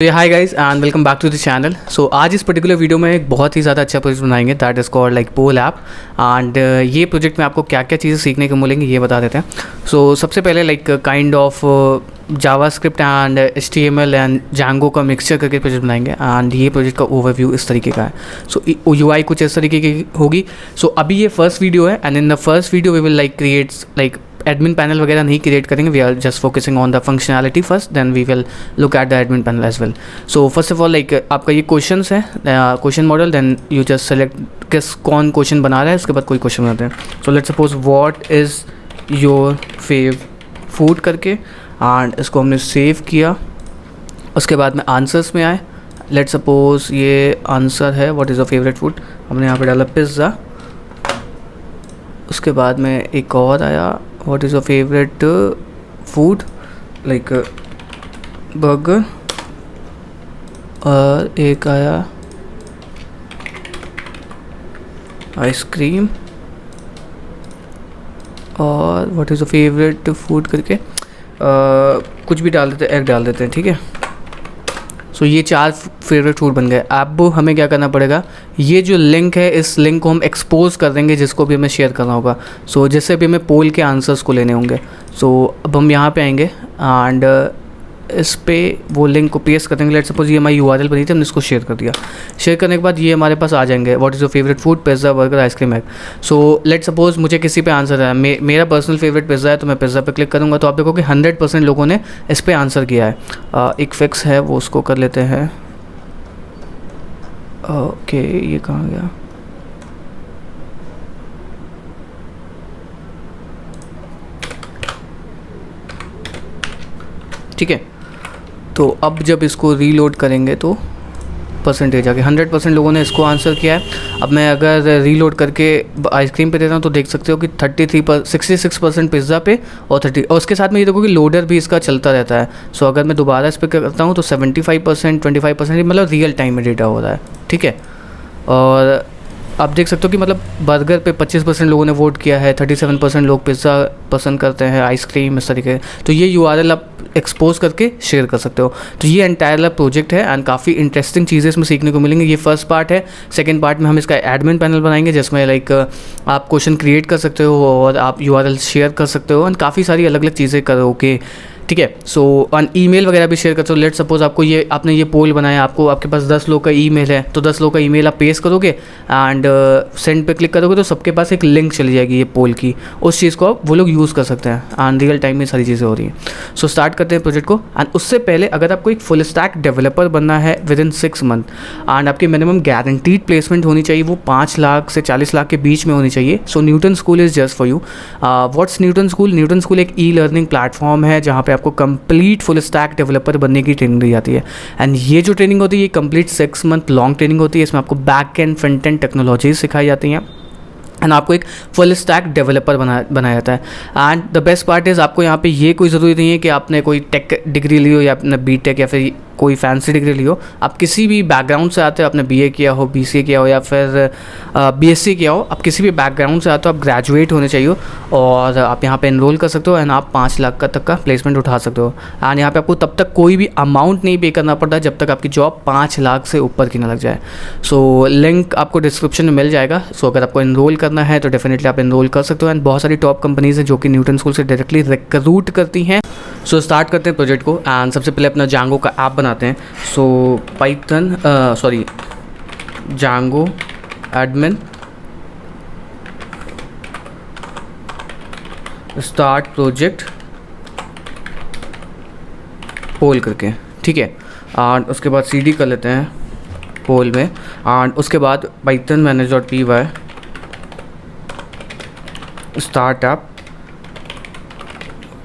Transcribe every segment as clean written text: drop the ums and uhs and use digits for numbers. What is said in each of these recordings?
Hi guys and welcome back to the channel. So आज इस particular video में एक बहुत ही ज़्यादा अच्छा प्रोजेक्ट बनाएंगे that is called like poll app. And ये प्रोजेक्ट में आपको क्या क्या चीज़ें सीखने को मिलेंगी ये बता देते हैं। सो सबसे पहले like kind of JavaScript and HTML and Django का मिक्सचर करके प्रोजेक्ट बनाएंगे। एंड ये प्रोजेक्ट का ओवरव्यू इस तरीके का है। सो UI कुछ इस तरीके की होगी। सो अभी ये फर्स्ट वीडियो है and in the first video we will like create like admin panel वगैरह नहीं क्रिएट करेंगे। We are just focusing on the functionality first, then we will look at the admin panel as well. So first of all like आपका ये question है, question model, then you just select कौन question बना रहा है, उसके बाद कोई क्वेश्चन बनाते हैं। So let's suppose what is your fav food करके, एंड इसको हमने सेव किया। उसके बाद में आंसर्स में आए, लेट्स सपोज ये आंसर है what is your favourite food, हमने यहाँ पे डाला पिज़्ज़ा। उसके बाद में एक और आया what is your favourite food like burger, और एक आया आइसक्रीम, और what is your favourite food करके कुछ भी डाल देते हैं, एग डाल देते हैं, ठीक है। सो ये 4 फेवरेट फूड बन गए। अब हमें क्या करना पड़ेगा, ये जो लिंक है इस लिंक को हम एक्सपोज कर देंगे जिसको भी हमें शेयर करना होगा। सो जैसे भी हमें पोल के आंसर्स को लेने होंगे। सो अब हम यहाँ पे आएंगे एंड इस पे वो लिंक को पेस्ट कर देंगे। लेट्स सपोज ये हमारी URL बनी थी, हमने इसको शेयर कर दिया। शेयर करने के बाद ये हमारे पास आ जाएंगे what is your favourite food, pizza, burger, ice cream, egg. So let's suppose मुझे किसी पे आंसर है, मेरा पर्सनल फेवरेट पिज़्ज़ा है, तो मैं पिज़्ज़ा पे क्लिक करूँगा। तो आप देखो कि 100% लोगों ने इस पर आंसर किया है। एक फिक्स है वो उसको कर लेते हैं। ओके ये कहाँ गया, ठीक है। तो अब जब इसको रीलोड करेंगे तो परसेंटेज आगे 100% लोगों ने इसको आंसर किया है। अब मैं अगर रीलोड करके आइसक्रीम पे देता हूँ तो देख सकते हो कि 66% पिज़्ज़ा पे और 30, और उसके साथ में ये देखो कि लोडर भी इसका चलता रहता है। सो अगर मैं दोबारा इस पर करता हूँ तो 75%, 25% मतलब रियल टाइम में डेटा हो रहा है, ठीक है। और आप देख सकते हो कि मतलब बर्गर पे 25% लोगों ने वोट किया है, 37% लोग पिज़्ज़ा पसंद करते हैं, आइसक्रीम इस तरीके। तो ये URL आप एक्सपोज करके शेयर कर सकते हो। तो ये एंटायर प्रोजेक्ट है एंड काफ़ी इंटरेस्टिंग चीज़ें इसमें सीखने को मिलेंगी। ये फर्स्ट पार्ट है। सेकंड पार्ट में हम इसका एडमिन पैनल बनाएंगे जिसमें लाइक आप क्वेश्चन क्रिएट कर सकते हो और आप URL शेयर कर सकते हो एंड काफ़ी सारी अलग अलग चीज़ें करोगे, ठीक है। सो ऑन ईमेल वगैरह भी शेयर कर सकते हो। लेट सपोज आपने ये पोल बनाया, आपके पास 10 लोग का ईमेल है, तो 10 लोग का ईमेल आप पेस्ट करोगे एंड सेंड पे क्लिक करोगे तो सबके पास एक लिंक चली जाएगी ये पोल की। उस चीज़ को वो लोग यूज़ कर सकते हैं एंड रियल टाइम में सारी चीज़ें हो रही हैं। सो स्टार्ट करते हैं प्रोजेक्ट को। एंड उससे पहले अगर आपको एक फुल स्टैक डेवलपर बनना है विद इन 6 मंथ एंड आपकी मिनिमम गारंटीड प्लेसमेंट होनी चाहिए, वो 5 लाख से 40 लाख के बीच में होनी चाहिए। So Newton school is just for you. What's Newton school? Newton school एक ई-लर्निंग प्लेटफॉर्म है जहाँ पे आपको कंप्लीट फुल स्टैक डेवलपर बनने की ट्रेनिंग दी जाती है। एंड ये जो ट्रेनिंग होती है ये कंप्लीट 6 मंथ लॉन्ग ट्रेनिंग होती है। इसमें आपको back and front end technologies सिखाई जाती हैं एंड आपको एक फुल स्टैक डेवलपर बनाया जाता है। And the best part is आपको यहाँ पे ये कोई ज़रूरी नहीं है कि आपने कोई टेक डिग्री ली हो या आपने BTech या फिर कोई फैंसी डिग्री ली हो। आप किसी भी बैकग्राउंड से आते हो, आपने BA किया हो, BCA किया हो या फिर BSc किया हो, आप किसी भी बैकग्राउंड से आते हो, आप ग्रेजुएट होने चाहिए और आप यहाँ पे एनरोल कर सकते हो एंड आप 5 लाख तक का प्लेसमेंट उठा सकते हो। एंड यहाँ पे आपको तब तक कोई भी अमाउंट नहीं पे करना पड़ता जब तक आपकी जॉब 5 लाख से ऊपर की ना लग जाए। सो लिंक आपको डिस्क्रिप्शन में मिल जाएगा। सो अगर आपको एनरोल करना है तो डेफिनेटली आप एनरोल कर सकते हो। एंड बहुत सारी टॉप कंपनीज़ हैं जो कि न्यूटन स्कूल से डायरेक्टली रिक्रूट करती हैं। सो स्टार्ट करते हैं प्रोजेक्ट को एंड सबसे पहले अपना Django का ऐप बनाते हैं। सो Django एडमिन स्टार्ट प्रोजेक्ट पोल करके, ठीक है। एंड उसके बाद CD कर लेते हैं पोल में एंड उसके बाद python manage.py start app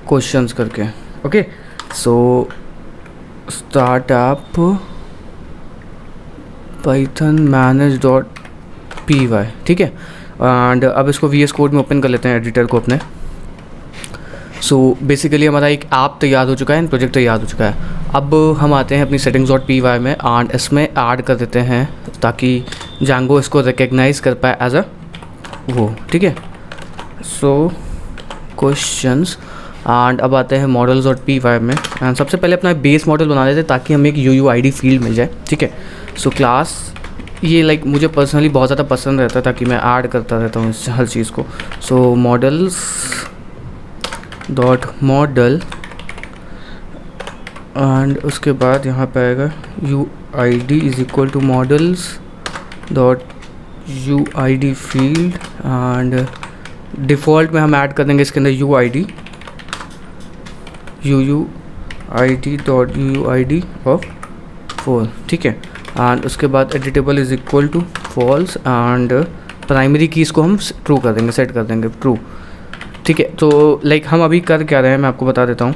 questions करके, okay. So start app python manage.py, ठीक है। एंड अब इसको VS कोड में ओपन कर लेते हैं एडिटर को अपने। सो बेसिकली हमारा एक ऐप तैयार हो चुका है, प्रोजेक्ट तैयार हो चुका है। अब हम आते हैं अपनी settings.py में एंड इसमें ऐड कर देते हैं ताकि Django इसको रिकग्नाइज कर पाए एज अ वो, ठीक है। सो क्वेश्चंस एंड अब आते हैं मॉडल्स डॉट पी वाई में। एंड सबसे पहले अपना बेस मॉडल बना लेते हैं ताकि हमें एक UUID फील्ड मिल जाए, ठीक है। सो क्लास ये लाइक मुझे पर्सनली बहुत ज़्यादा पसंद रहता है ताकि मैं ऐड करता रहता हूँ इस हर चीज़ को। So models dot model and उसके बाद यहाँ पे आएगा UID is equal to models dot UID field and default में हम ऐड कर देंगे इसके अंदर UUID डॉट UUID ऑफ 4, ठीक है। एंड उसके बाद editable is equal to false and primary keys को हम ट्रू कर देंगे, सेट कर देंगे ट्रू, ठीक है। तो लाइक हम अभी कर क्या रहे हैं मैं आपको बता देता हूँ।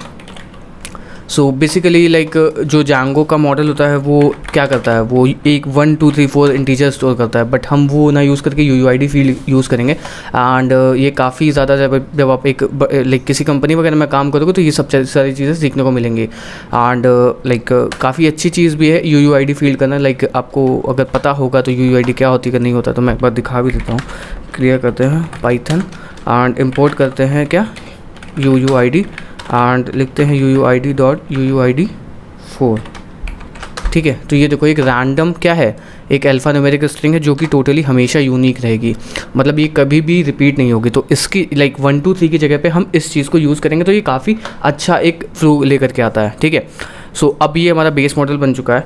सो बेसिकली लाइक जो जांगो का मॉडल होता है वो क्या करता है, वो एक 1 2 3 4 इंटीजर स्टोर करता है, बट हम वो ना यूज़ करके UUID फील्ड यूज़ करेंगे। एंड ये काफ़ी ज़्यादा जब आप एक लाइक किसी कंपनी वगैरह में काम करोगे तो ये सब सारी चीज़ें सीखने को मिलेंगी। एंड लाइक काफ़ी अच्छी चीज़ भी है UUID फील्ड करना। लाइक आपको अगर पता होगा तो UUID क्या होती है नहीं होता, तो मैं एक बार दिखा भी देता हूँ। क्लियर करते हैं पाइथन एंड इम्पोर्ट करते हैं क्या UUID एंड लिखते हैं UUID डॉट UUID 4, ठीक है। तो ये देखो एक रैंडम क्या है, एक अल्फ़ा न्यूमेरिक स्ट्रिंग है जो कि टोटली हमेशा यूनिक रहेगी, मतलब ये कभी भी रिपीट नहीं होगी। तो इसकी लाइक 1 2 3 की जगह पे हम इस चीज़ को यूज़ करेंगे तो ये काफ़ी अच्छा एक फ्लो लेकर के आता है, ठीक है। सो अब ये हमारा बेस मॉडल बन चुका है।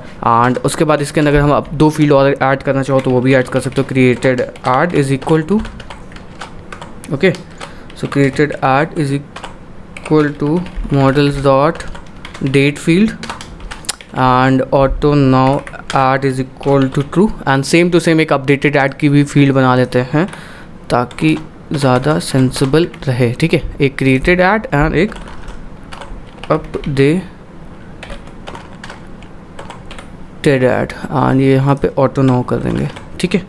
एंड उसके बाद इसके अंदर अगर हम अब 2 फील्ड और ऐड करना चाहो तो वो भी ऐड कर सकते हो। Created add is equal to, okay, so created add is equal to models dot date field and auto now add is equal to true and same to same एक updated add की भी field बना लेते हैं ताकि ज़्यादा sensible रहे, ठीक है। एक created add and एक updated add and ये यहाँ पे auto now कर देंगे, ठीक है।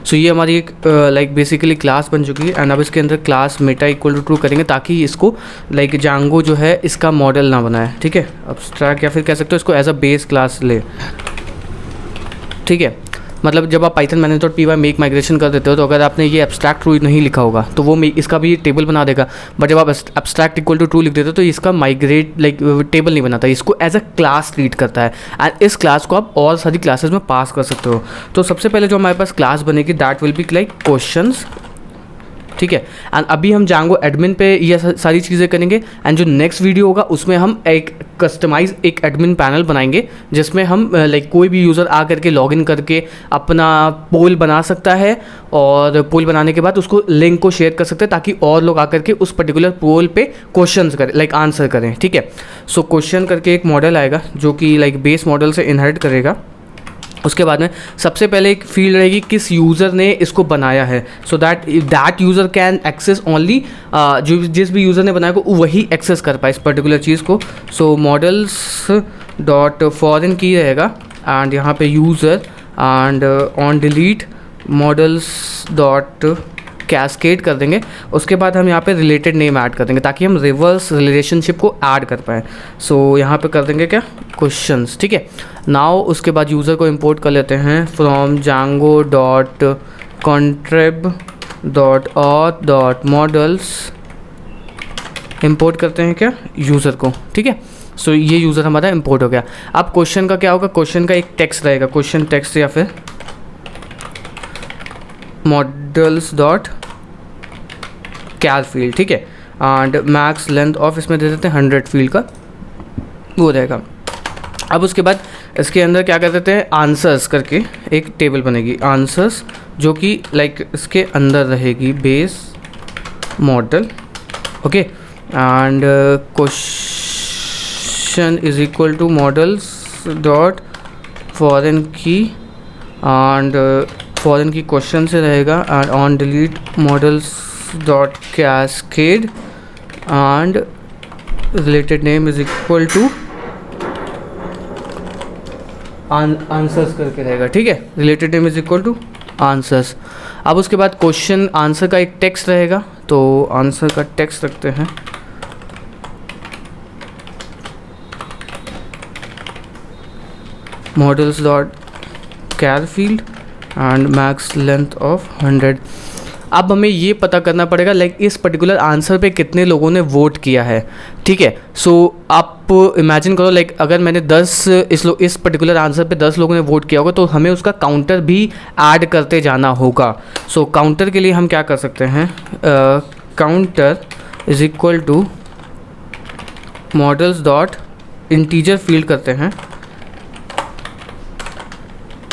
सो ये हमारी एक लाइक बेसिकली क्लास बन चुकी है। एंड अब इसके अंदर class meta equal to true करेंगे ताकि इसको लाइक जांगो जो है इसका मॉडल ना बनाए, ठीक है। अब्स्ट्रैक्ट या फिर कह सकते हो इसको एज अ बेस क्लास ले, ठीक है। मतलब जब आप Python manage dot py make migration कर देते हो तो अगर आपने ये एब्स्ट्रैक्ट ट्रू नहीं लिखा होगा तो वो इसका भी टेबल बना देगा, बट जब आप एब्स्ट्रैक्ट इक्वल टू ट्रू लिख देते हो तो इसका माइग्रेट लाइक टेबल नहीं बनाता, इसको एज अ क्लास ट्रीट करता है। एंड इस क्लास को आप और सारी क्लासेस में पास कर सकते हो। तो सबसे पहले जो हमारे पास क्लास बनेगी that will be like questions, ठीक है। एंड अभी हम जांगो एडमिन पे ये सारी चीज़ें करेंगे। एंड जो नेक्स्ट वीडियो होगा उसमें हम एक कस्टमाइज एक एडमिन पैनल बनाएंगे जिसमें हम लाइक कोई भी यूज़र आ करके लॉगिन करके अपना पोल बना सकता है और पोल बनाने के बाद उसको लिंक को शेयर कर सकते हैं ताकि और लोग आकर के उस पर्टिकुलर पोल पे क्वेश्चंस करें, लाइक आंसर करें, ठीक है। सो क्वेश्चन करके एक मॉडल आएगा जो कि लाइक बेस मॉडल से इनहेरिट करेगा। उसके बाद में सबसे पहले एक फील्ड रहेगी किस यूज़र ने इसको बनाया है, so that user can access only जो जिस भी यूज़र ने बनाया को वही एक्सेस कर पाए इस पर्टिकुलर चीज़ को। सो मॉडल्स डॉट फॉरेन की रहेगा एंड यहाँ पे user and on delete models dot cascade कर देंगे। उसके बाद हम यहाँ पे रिलेटेड नेम ऐड कर देंगे ताकि हम रिवर्स रिलेशनशिप को ऐड कर पाएँ। सो यहाँ पे कर देंगे क्या क्वेश्चंस, ठीक है। नाउ उसके बाद यूज़र को इंपोर्ट कर लेते हैं from Django dot contrib dot auth dot models, import करते हैं क्या यूज़र को, ठीक है। सो ये यूज़र हमारा इंपोर्ट हो गया। अब क्वेश्चन का क्या होगा, क्वेश्चन का एक टेक्स्ट रहेगा, क्वेश्चन टेक्स्ट या फिर मॉडल्स डॉट कैर फील्ड, ठीक है। एंड मैक्स लेंथ ऑफ इसमें दे देते हैं 100 फील्ड का वो रहेगा। अब उसके बाद इसके अंदर क्या कर देते हैं आंसर्स करके एक टेबल बनेगी आंसर्स जो कि लाइक इसके अंदर रहेगी base model, okay. And question is equal to models dot foreign key and foreign key question से रहेगा and on delete models dot cascade and related name is equal to answers करके रहेगा, ठीक है। Related name is equal to answers. अब उसके बाद question answer का एक टेक्स्ट रहेगा तो आंसर का टेक्स्ट रखते हैं models dot char field and max length of 100। अब हमें ये पता करना पड़ेगा लाइक इस पर्टिकुलर आंसर पे कितने लोगों ने वोट किया है, ठीक है। सो आप इमेजिन करो लाइक अगर मैंने 10 इस पर्टिकुलर आंसर पे 10 लोगों ने वोट किया होगा तो हमें उसका काउंटर भी ऐड करते जाना होगा। सो काउंटर के लिए हम क्या कर सकते हैं, counter is equal to models dot integer field करते हैं,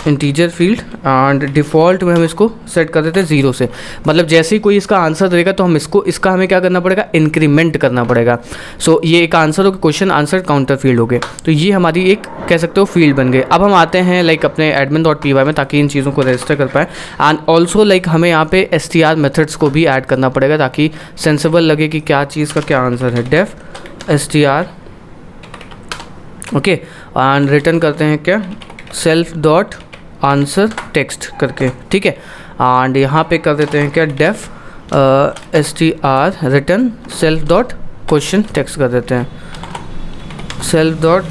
इंटीजर फील्ड एंड डिफ़ॉल्ट में हम इसको सेट कर देते हैं 0 से। मतलब जैसे ही कोई इसका आंसर देगा तो हम इसका हमें क्या करना पड़ेगा, इंक्रीमेंट करना पड़ेगा। सो ये एक आंसर हो गया, क्वेश्चन आंसर काउंटर फील्ड हो गए, तो ये हमारी एक कह सकते हो फील्ड बन गए। अब हम आते हैं लाइक अपने admin.py में ताकि इन चीज़ों को रजिस्टर कर पाएँ। एंड ऑल्सो लाइक हमें यहाँ पे str मेथड्स को भी ऐड करना पड़ेगा ताकि सेंसिबल लगे कि क्या चीज़ का क्या आंसर है। Def str okay and return करते हैं क्या, सेल्फ डॉट आंसर टेक्स्ट करके, ठीक है। एंड यहाँ पे कर देते हैं क्या, def str return self dot question text कर देते हैं, सेल्फ डॉट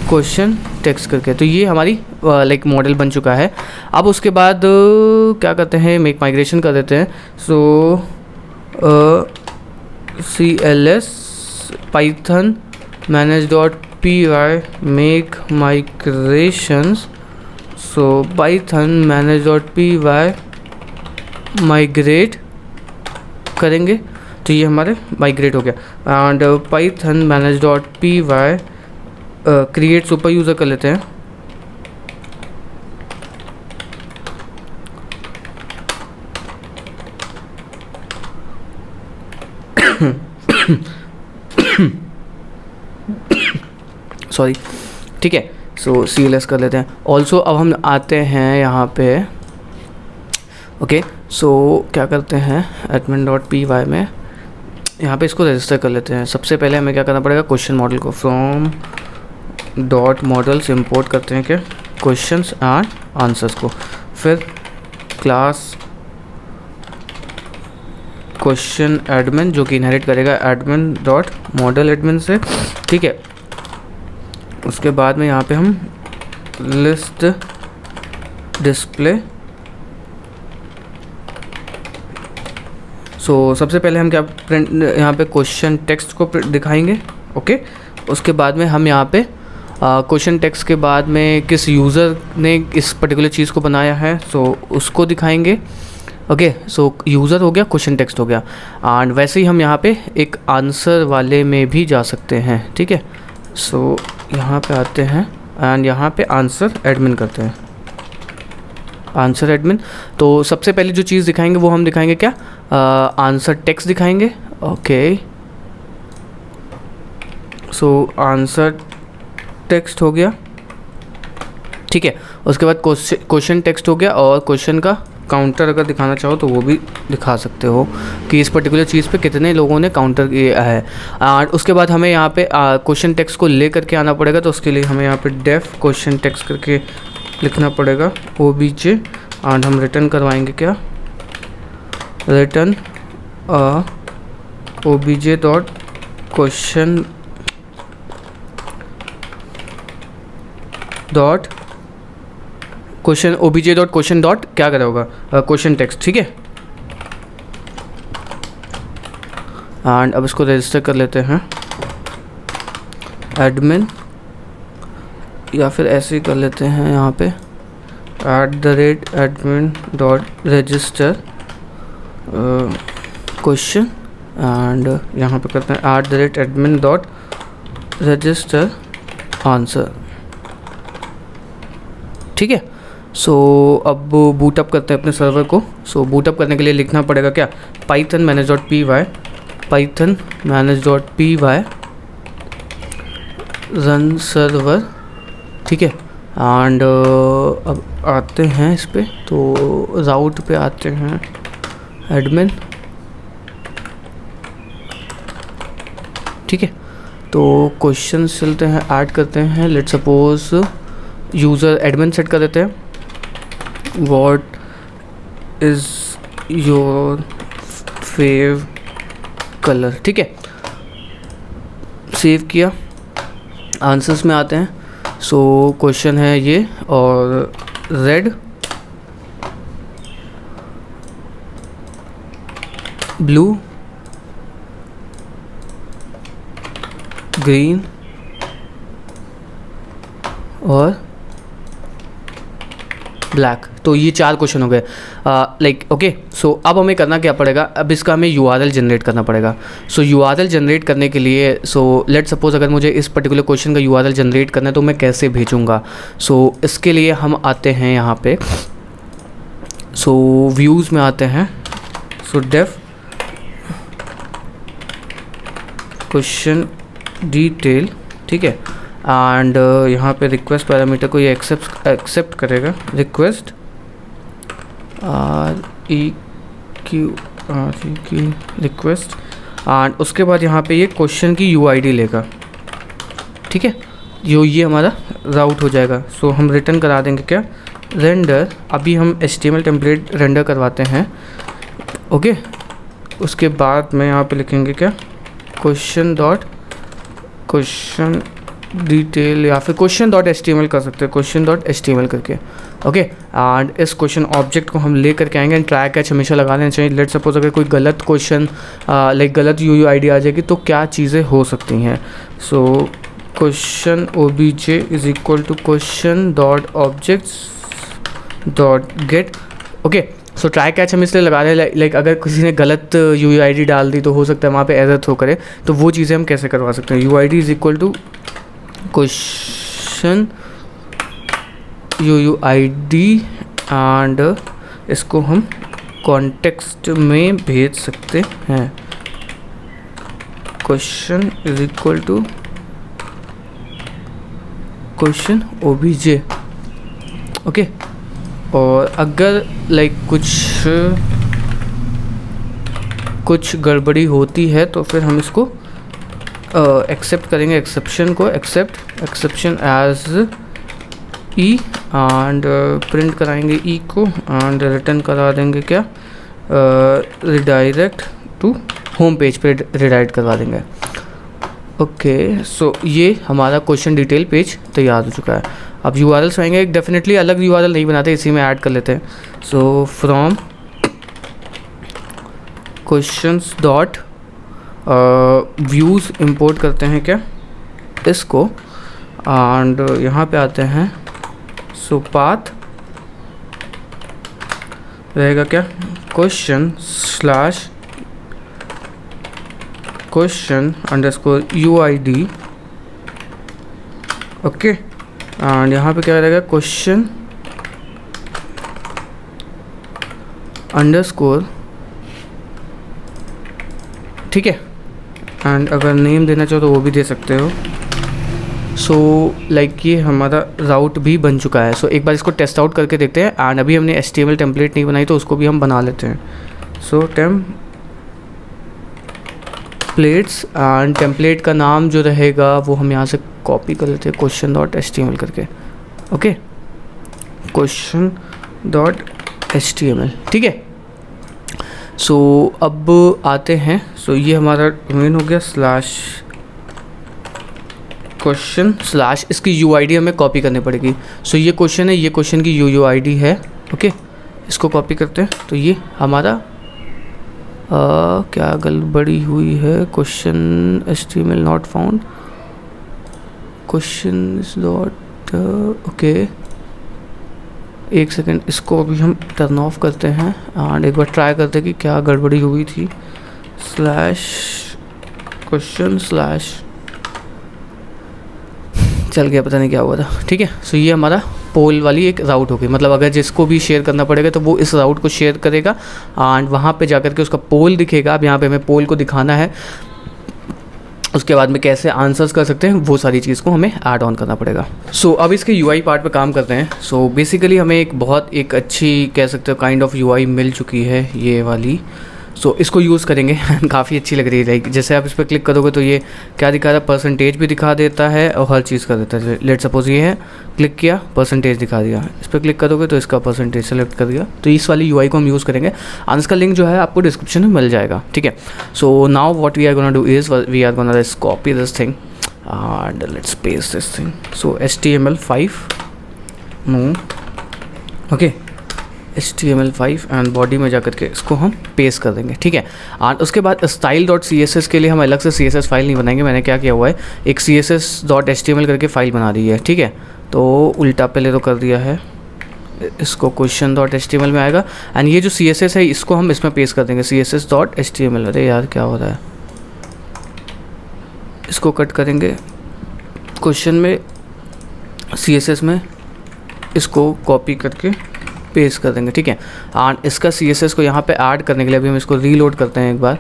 क्वेश्चन टेक्स्ट करके। तो ये हमारी लाइक मॉडल बन चुका है। अब उसके बाद क्या करते हैं, मेक माइग्रेशन कर देते हैं। सो cls python manage.py make migrations। सो python manage.py माइग्रेट करेंगे तो ये हमारे माइग्रेट हो गया। And python manage.py create super user कर लेते हैं। सॉरी, ठीक है। सो cls कर लेते हैं। ऑल्सो अब हम आते हैं यहाँ पे, ओके। सो क्या करते हैं, admin.py में यहाँ पे इसको रजिस्टर कर लेते हैं। सबसे पहले हमें क्या करना पड़ेगा, क्वेश्चन मॉडल को फ्रॉम डॉट मॉडल्स इम्पोर्ट करते हैं क्या, क्वेश्चंस एंड आंसर्स को। फिर क्लास क्वेश्चन एडमिन जो कि इनहेरिट करेगा एडमिन डॉट मॉडल एडमिन से, ठीक है। उसके बाद में यहाँ पे हम लिस्ट डिस्प्ले। सो सबसे पहले हम क्या प्रिंट, यहाँ पे क्वेश्चन टेक्स्ट को दिखाएंगे, ओके। उसके बाद में हम यहाँ पे क्वेश्चन टेक्स्ट के बाद में किस यूज़र ने इस पर्टिकुलर चीज़ को बनाया है सो उसको दिखाएंगे, ओके। सो यूज़र हो गया, क्वेश्चन टेक्स्ट हो गया। एंड वैसे ही हम यहाँ पे एक आंसर वाले में भी जा सकते हैं, ठीक है। सो यहाँ पे आते हैं एंड यहाँ पे आंसर एडमिन करते हैं, आंसर एडमिन। तो सबसे पहले जो चीज़ दिखाएंगे वो हम दिखाएंगे क्या, आंसर टेक्स्ट दिखाएंगे, ओके। सो आंसर टेक्स्ट हो गया, ठीक है। उसके बाद क्वेश्चन टेक्स्ट हो गया और क्वेश्चन का काउंटर अगर दिखाना चाहो तो वो भी दिखा सकते हो कि इस पर्टिकुलर चीज़ पे कितने लोगों ने काउंटर किया है। और उसके बाद हमें यहाँ पे क्वेश्चन टेक्स्ट को ले करके आना पड़ेगा, तो उसके लिए हमें यहाँ पे डेफ क्वेश्चन टेक्स्ट करके लिखना पड़ेगा obj। एंड हम रिटर्न करवाएंगे क्या, return obj dot question dot question obj dot question dot क्या करा होगा, क्वेश्चन टेक्स्ट, ठीक है। एंड अब इसको रजिस्टर कर लेते हैं एडमिन, या फिर ऐसे ही कर लेते हैं यहाँ पे @admin dot register question. And यहाँ पे करते हैं @admin डॉट रजिस्टर आंसर, ठीक है। सो अब बूटअप करते हैं अपने सर्वर को। सो बूटअप करने के लिए लिखना पड़ेगा क्या, python manage.py python manage.py run server, ठीक है। एंड अब आते हैं इस पे, तो राउट पे आते हैं एडमिन, ठीक है। तो क्वेश्चन चलते हैं, ऐड करते हैं। Let suppose user admin set कर देते हैं, what is your fav colour, ठीक है। सेव किया, आंसर्स में आते हैं। सो क्वेश्चन है ये और रेड, ब्लू, ग्रीन और ब्लैक। तो ये 4 क्वेश्चन हो गए लाइक ओके। सो अब हमें करना क्या पड़ेगा, अब इसका हमें URL जनरेट करना पड़ेगा। सो URL जनरेट करने के लिए लेट सपोज अगर मुझे इस पर्टिकुलर क्वेश्चन का URL जनरेट करना है तो मैं कैसे भेजूँगा। इसके लिए हम आते हैं यहाँ पे, व्यूज़ में आते हैं, डेफ क्वेश्चन डिटेल, ठीक है। एंड यहाँ पे रिक्वेस्ट पैरामीटर को ये एक्सेप्ट करेगा, रिक्वेस्ट REQ रिक्वेस्ट, एंड उसके बाद यहाँ पे ये क्वेश्चन की UID लेगा, ठीक है। ये हमारा राउट हो जाएगा। हम रिटर्न करा देंगे क्या, रेंडर। अभी हम HTML टेम्पलेट रेंडर करवाते हैं, ओके। उसके बाद में यहाँ पे लिखेंगे क्या, क्वेश्चन डिटेल या फिर question.html कर सकते हैं, question.html करके, ओके। एंड इस क्वेश्चन ऑब्जेक्ट को हम ले करके आएंगे एंड ट्राई कैच हमेशा लगा लेना चाहिए। लेट सपोज अगर कोई गलत क्वेश्चन लाइक गलत UUID आ जाएगी तो क्या चीज़ें हो सकती हैं। Question obj is equal to question.objects.get, okay. Try catch हम इसलिए लगा रहे हैं लाइक अगर किसी ने गलत UUID डाल दी तो हो सकता है वहाँ पे एरर थ्रो करे, तो वो चीज़ें हम कैसे करवा सकते हैं। UID is equal to question UUID and इसको हम कॉन्टेक्स्ट में भेज सकते हैं, question is equal to question obj, okay. और अगर लाइक कुछ गड़बड़ी होती है तो फिर हम इसको एक्सेप्ट करेंगे, एक्सेप्शन को exception as e and print कराएंगे ई को एंड रिटर्न करा देंगे क्या, रिडायरेक्ट टू होम पेज पे रिडायरेक्ट करवा देंगे, ओके। ये हमारा क्वेश्चन डिटेल पेज तैयार हो चुका है। अब URLs आएंगे, डेफिनेटली अलग URL नहीं बनाते, इसी में ऐड कर लेते हैं। From questions dot views import करते हैं क्या इसको, एंड यहाँ पे आते हैं। पाथ रहेगा क्या, question _UID, ओके। एंड यहाँ पे क्या रहेगा, क्वेश्चन _ ठीक है। एंड अगर नेम देना चाहो तो वो भी दे सकते हो। लाइक ये हमारा राउट भी बन चुका है। एक बार इसको टेस्ट आउट करके देखते हैं। एंड अभी हमने HTML टेम्पलेट नहीं बनाई तो उसको भी हम बना लेते हैं। टेम्पलेट्स एंड टेम्पलेट का नाम जो रहेगा वो हम यहाँ से कॉपी कर लेते हैं, question.html करके, ओके, question.html, ठीक है। अब आते हैं, ये हमारा डोमेन हो गया /question/ इसकी UID हमें कॉपी करनी पड़ेगी। ये क्वेश्चन है, ये क्वेश्चन की UUID है, ओके। इसको कॉपी करते हैं तो ये हमारा क्या गड़बड़ी हुई है, question HTML not found, question is not, okay. एक सेकेंड, इसको अभी हम टर्न ऑफ करते हैं एंड एक बार ट्राई करते हैं कि क्या गड़बड़ी हुई थी। /question/ चल गया, पता नहीं क्या हुआ था, ठीक है। ये हमारा पोल वाली एक राउट हो गई, मतलब अगर जिसको भी शेयर करना पड़ेगा तो वो इस राउट को शेयर करेगा एंड वहाँ पे जाकर के उसका पोल दिखेगा। अब यहाँ पे हमें पोल को दिखाना है, उसके बाद में कैसे आंसर्स कर सकते हैं वो सारी चीज़ को हमें ऐड ऑन करना पड़ेगा। अब इसके UI पार्ट पे काम करते हैं। बेसिकली हमें एक अच्छी कह सकते हो काइंड ऑफ UI मिल चुकी है, ये वाली। इसको यूज़ करेंगे काफ़ी अच्छी लग रही है। लाइक जैसे आप इस पर क्लिक करोगे तो ये क्या दिखा रहा है, परसेंटेज भी दिखा देता है और हर चीज़ कर देता है। लेट सपोज ये है, क्लिक किया, परसेंटेज दिखा दिया। इस पर क्लिक करोगे तो इसका परसेंटेज सेलेक्ट कर दिया। तो इस वाली UI को हम यूज़ करेंगे एंड इसका लिंक जो है आपको डिस्क्रिप्शन में मिल जाएगा, ठीक है। Now what we are gonna do is we are gonna just copy this thing and let's paste this thing. HTML5 no, okay. HTML5 and body में जाकर के इसको हम पेस्ट कर देंगे, ठीक है। और उसके बाद style.css के लिए हम अलग से CSS फाइल नहीं बनाएंगे। मैंने क्या किया हुआ है, एक css.html करके फाइल बना दी है, ठीक है। तो उल्टा पहले तो कर दिया है, इसको question.html में आएगा एंड ये जो CSS है इसको हम इसमें पेस्ट कर देंगे, css.html। अरे यार क्या हो रहा है, इसको कट करेंगे, क्वेश्चन में CSS में इसको कॉपी करके पेस्ट कर देंगे, ठीक है। एंड इसका CSS को यहाँ पे ऐड करने के लिए अभी हम इसको रीलोड करते हैं एक बार,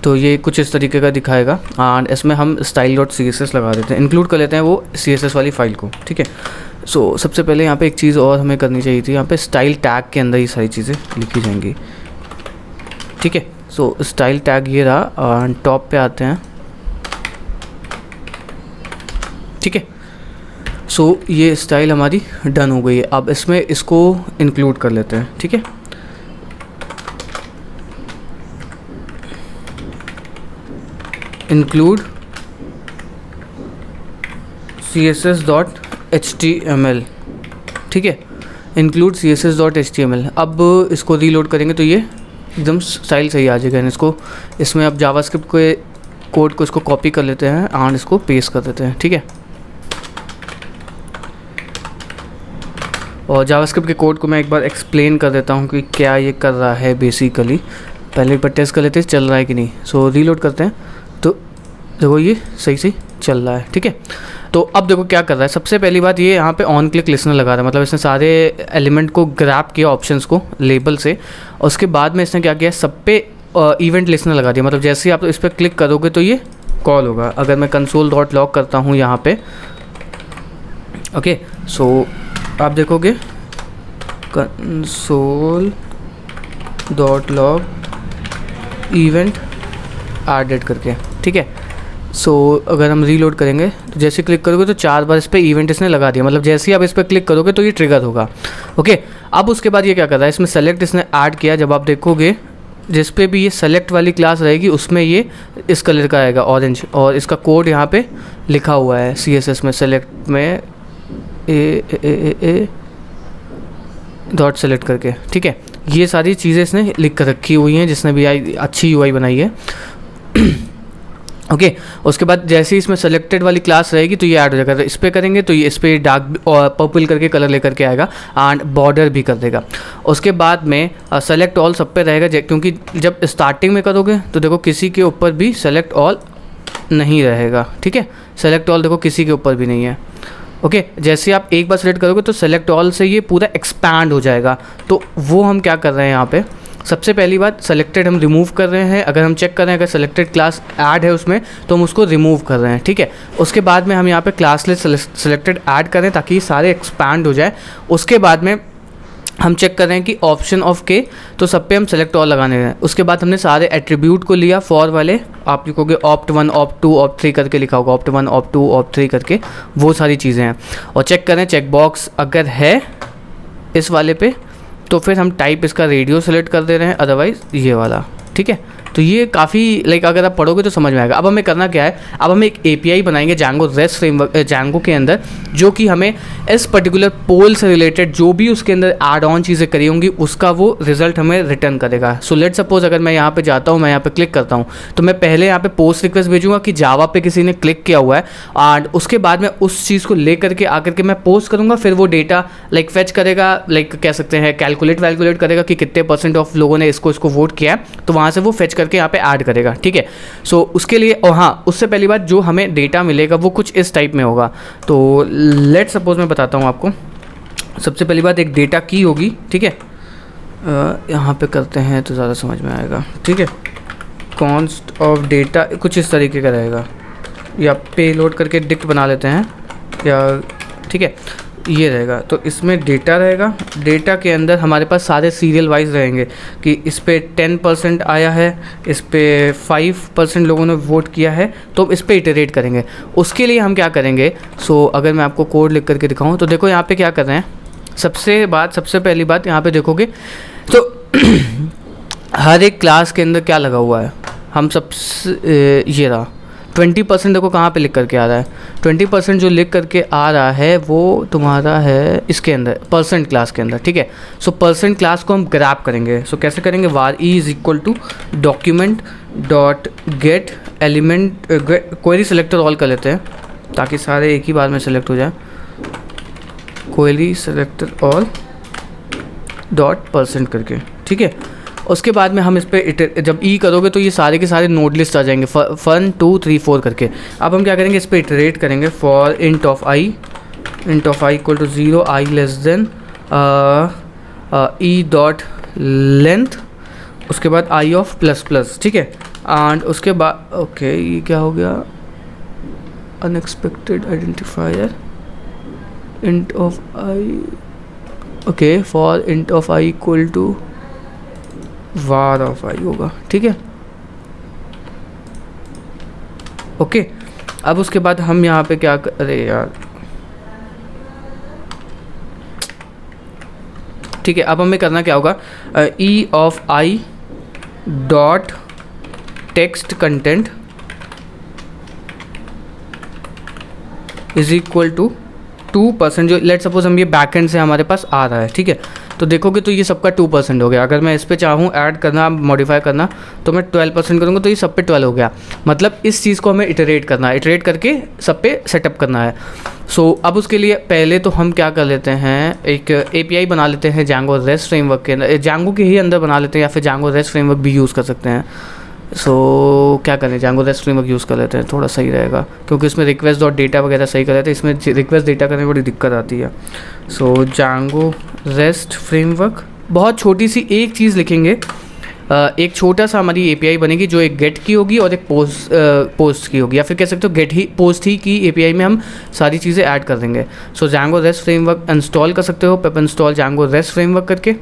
तो ये कुछ इस तरीके का दिखाएगा। एंड इसमें हम style.css लगा देते हैं, इंक्लूड कर लेते हैं वो CSS वाली फाइल को, ठीक है। सो सबसे पहले यहाँ पे एक चीज़ और हमें करनी चाहिए थी, यहाँ पे स्टाइल टैग के अंदर ये सारी चीज़ें लिखी जाएंगी, ठीक है। सो स्टाइल टैग ये रहा, टॉप पे आते हैं, ठीक है। सो ये स्टाइल हमारी डन हो गई है। अब इसमें इसको इंक्लूड कर लेते हैं, ठीक है। इंक्लूड css.html, ठीक है, इंक्लूड css.html। अब इसको रीलोड करेंगे तो ये एकदम स्टाइल सही आ जाएगा। इसको इसमें अब जावास्क्रिप्ट के कोड को इसको कॉपी कर लेते हैं एंड इसको पेस्ट कर देते हैं, ठीक है। और जावास्क्रिप्ट के कोड को मैं एक बार एक्सप्लेन कर देता हूँ कि क्या ये कर रहा है बेसिकली। पहले एक बार टेस्ट कर लेते हैं चल रहा है कि नहीं। सो रीलोड करते हैं तो देखो ये सही सही चल रहा है, ठीक है। तो अब देखो क्या कर रहा है, सबसे पहली बात ये यहाँ पे ऑन क्लिक लिसनर लगा रहा है, मतलब इसने सारे एलिमेंट को ग्रैब किया ऑप्शंस को लेबल से। और उसके बाद में इसने क्या किया, सब पे इवेंट लिसनर लगा दिया, मतलब जैसे ही आप इस पर क्लिक करोगे तो ये कॉल होगा। अगर मैं console.log करता हूँ यहाँ पे, ओके, सो आप देखोगे console.log इवेंट एडेड करके, ठीक है। सो अगर हम रीलोड करेंगे तो जैसे क्लिक करोगे तो 4 बार इस पर इवेंट इसने लगा दिया, मतलब जैसे ही आप इस पर क्लिक करोगे तो ये ट्रिगर होगा, ओके। अब उसके बाद ये क्या कर रहा है, इसमें सेलेक्ट इसने ऐड किया। जब आप देखोगे जिस पे भी ये सेलेक्ट वाली क्लास रहेगी उसमें ये इस कलर का आएगा, ऑरेंज, और इसका कोड यहाँ पे लिखा हुआ है CSS में, सेलेक्ट में ए डॉट सेलेक्ट करके, ठीक है। ये सारी चीज़ें इसने लिख कर रखी हुई हैं जिसने भी अच्छी UI बनाई है, ओके। उसके बाद जैसे ही इसमें सेलेक्टेड वाली क्लास रहेगी तो ये ऐड हो जाएगा। तो इस पर करेंगे तो ये इस पर डार्क और पर्पल करके कलर लेकर के आएगा एंड बॉर्डर भी कर देगा। उसके बाद में सेलेक्ट ऑल सब पे रहेगा, क्योंकि जब स्टार्टिंग में करोगे तो देखो किसी के ऊपर भी सेलेक्ट ऑल नहीं रहेगा, ठीक है। सेलेक्ट ऑल देखो किसी के ऊपर भी नहीं है, ओके। जैसे आप एक बार सेलेक्ट करोगे तो सेलेक्ट ऑल से ये पूरा एक्सपैंड हो जाएगा। तो वो हम क्या कर रहे हैं यहाँ पे, सबसे पहली बात सेलेक्टेड हम रिमूव कर रहे हैं। अगर हम चेक कर रहे हैं अगर सेलेक्टेड क्लास ऐड है उसमें तो हम उसको रिमूव कर रहे हैं, ठीक है। उसके बाद में हम यहाँ पे क्लास लिस्ट सेलेक्टेड ऐड करें ताकि सारे एक्सपैंड हो जाए। उसके बाद में हम चेक कर रहे हैं कि ऑप्शन ऑफ के, तो सब पे हम सेलेक्ट ऑल लगाने हैं। उसके बाद हमने सारे एट्रीब्यूट को लिया फॉर वाले, आप लिखोगे opt1 opt2 opt3 करके लिखा होगा, opt1 opt2 opt3 करके, वो सारी चीज़ें हैं। और चेक करें चेक बॉक्स अगर है इस वाले पे तो फिर हम टाइप इसका रेडियो सेलेक्ट कर दे रहे हैं, अदरवाइज़ ये वाला, ठीक है। तो ये काफ़ी अगर आप पढ़ोगे तो समझ में आएगा। अब हमें करना क्या है, अब हम एक API बनाएंगे Django REST फ्रेमवर्क Django के अंदर, जो कि हमें इस पर्टिकुलर पोल से रिलेटेड जो भी उसके अंदर ऐड ऑन चीज़ें करी होंगी उसका वो रिजल्ट हमें रिटर्न करेगा। सो लेट सपोज अगर मैं यहाँ पे जाता हूँ, मैं यहाँ पे क्लिक करता हूँ तो मैं पहले यहाँ पे पोस्ट रिक्वेस्ट भेजूँगा कि जावा पे किसी ने क्लिक किया हुआ है, एंड उसके बाद में उस चीज़ को ले करके आकर के मैं पोस्ट करूँगा। फिर वो डेटा फेच करेगा, कह सकते हैं कैलकुलेट करेगा कि कितने % ऑफ लोगों ने इसको वोट किया है, तो वहाँ से वो फेच करके यहाँ पे ऐड करेगा, ठीक है। सो उसके लिए, और हाँ उससे पहली बात जो हमें डेटा मिलेगा वो कुछ इस टाइप में होगा। तो लेट सपोज मैं बताता हूँ आपको। सबसे पहली बात एक डेटा की होगी, ठीक है। यहाँ पे करते हैं तो ज़्यादा समझ में आएगा, ठीक है। कॉन्स्ट ऑफ डेटा कुछ इस तरीके का रहेगा, या पे लोड करके डिक्ट बना लेते हैं, या ठीक है ये रहेगा। तो इसमें डेटा रहेगा, डेटा के अंदर हमारे पास सारे सीरियल वाइज रहेंगे कि इस पे 10% आया है, इस पे 5% लोगों ने वोट किया है, तो हम इस पे इटरेट करेंगे। उसके लिए हम क्या करेंगे, सो अगर मैं आपको कोड लिख करके दिखाऊं तो देखो यहाँ पे क्या कर रहे हैं। सबसे पहली बात यहाँ पे देखोगे तो हर एक क्लास के अंदर क्या लगा हुआ है, हम सब ये रहा 20% देखो कहाँ पे लिख करके आ रहा है, 20% जो लिख करके आ रहा है वो तुम्हारा है इसके अंदर परसेंट क्लास के अंदर, ठीक है। सो परसेंट क्लास को हम ग्रैब करेंगे। सो कैसे करेंगे, var e is equal to document dot get element, query selector all कर लेते हैं ताकि सारे एक ही बार में सेलेक्ट हो जाए, query selector all dot percent करके, ठीक है। उसके बाद में हम इस पर जब ई करोगे तो ये सारे के सारे नोड लिस्ट आ जाएंगे 1 2 3 4 करके। अब हम क्या करेंगे, इस पर इटरेट करेंगे for int of i equal to 0, i less than e dot length, उसके बाद आई ऑफ प्लस प्लस, ठीक है। एंड उसके बाद ओके ये क्या हो गया, unexpected identifier int of i, okay for int of i equal to var of i होगा, ठीक है। ओके अब उसके बाद हम यहाँ पे क्या अरे यार, ठीक है। अब हमें करना क्या होगा, e of I dot text content is equal to 2%, जो लेट सपोज हम ये बैकएंड से हमारे पास आ रहा है, ठीक है। तो देखोगे तो ये सबका 2% हो गया। अगर मैं इस पे चाहूँ ऐड करना मॉडिफाई करना तो मैं 12% करूँगा तो ये सब पे 12 हो गया। मतलब इस चीज़ को हमें इटरेट करना है, इटरेट करके सब पे सेटअप करना है। सो अब उसके लिए पहले तो हम क्या कर लेते हैं, एक API बना लेते हैं Django REST फ्रेमवर्क के अंदर, Django के ही अंदर बना लेते हैं या फिर Django REST फ्रेमवर्क भी यूज़ कर सकते हैं। सो क्या करें, Django REST फ्रेमवर्क यूज़ कर लेते हैं, थोड़ा सही रहेगा क्योंकि इसमें रिक्वेस्ट डॉट डेटा वगैरह सही कर लेते हैं, इसमें रिक्वेस्ट डेटा करने में बड़ी दिक्कत आती है। सो Django REST फ्रेमवर्क, बहुत छोटी सी एक चीज़ लिखेंगे, एक छोटा सा हमारी API बनेगी जो एक गेट की होगी और एक पोस्ट की होगी, या फिर कह सकते हो गेट ही पोस्ट ही की API में हम सारी चीज़ें ऐड कर देंगे। सो Django REST फ्रेमवर्क इंस्टॉल कर सकते हो, pip install Django REST framework करके,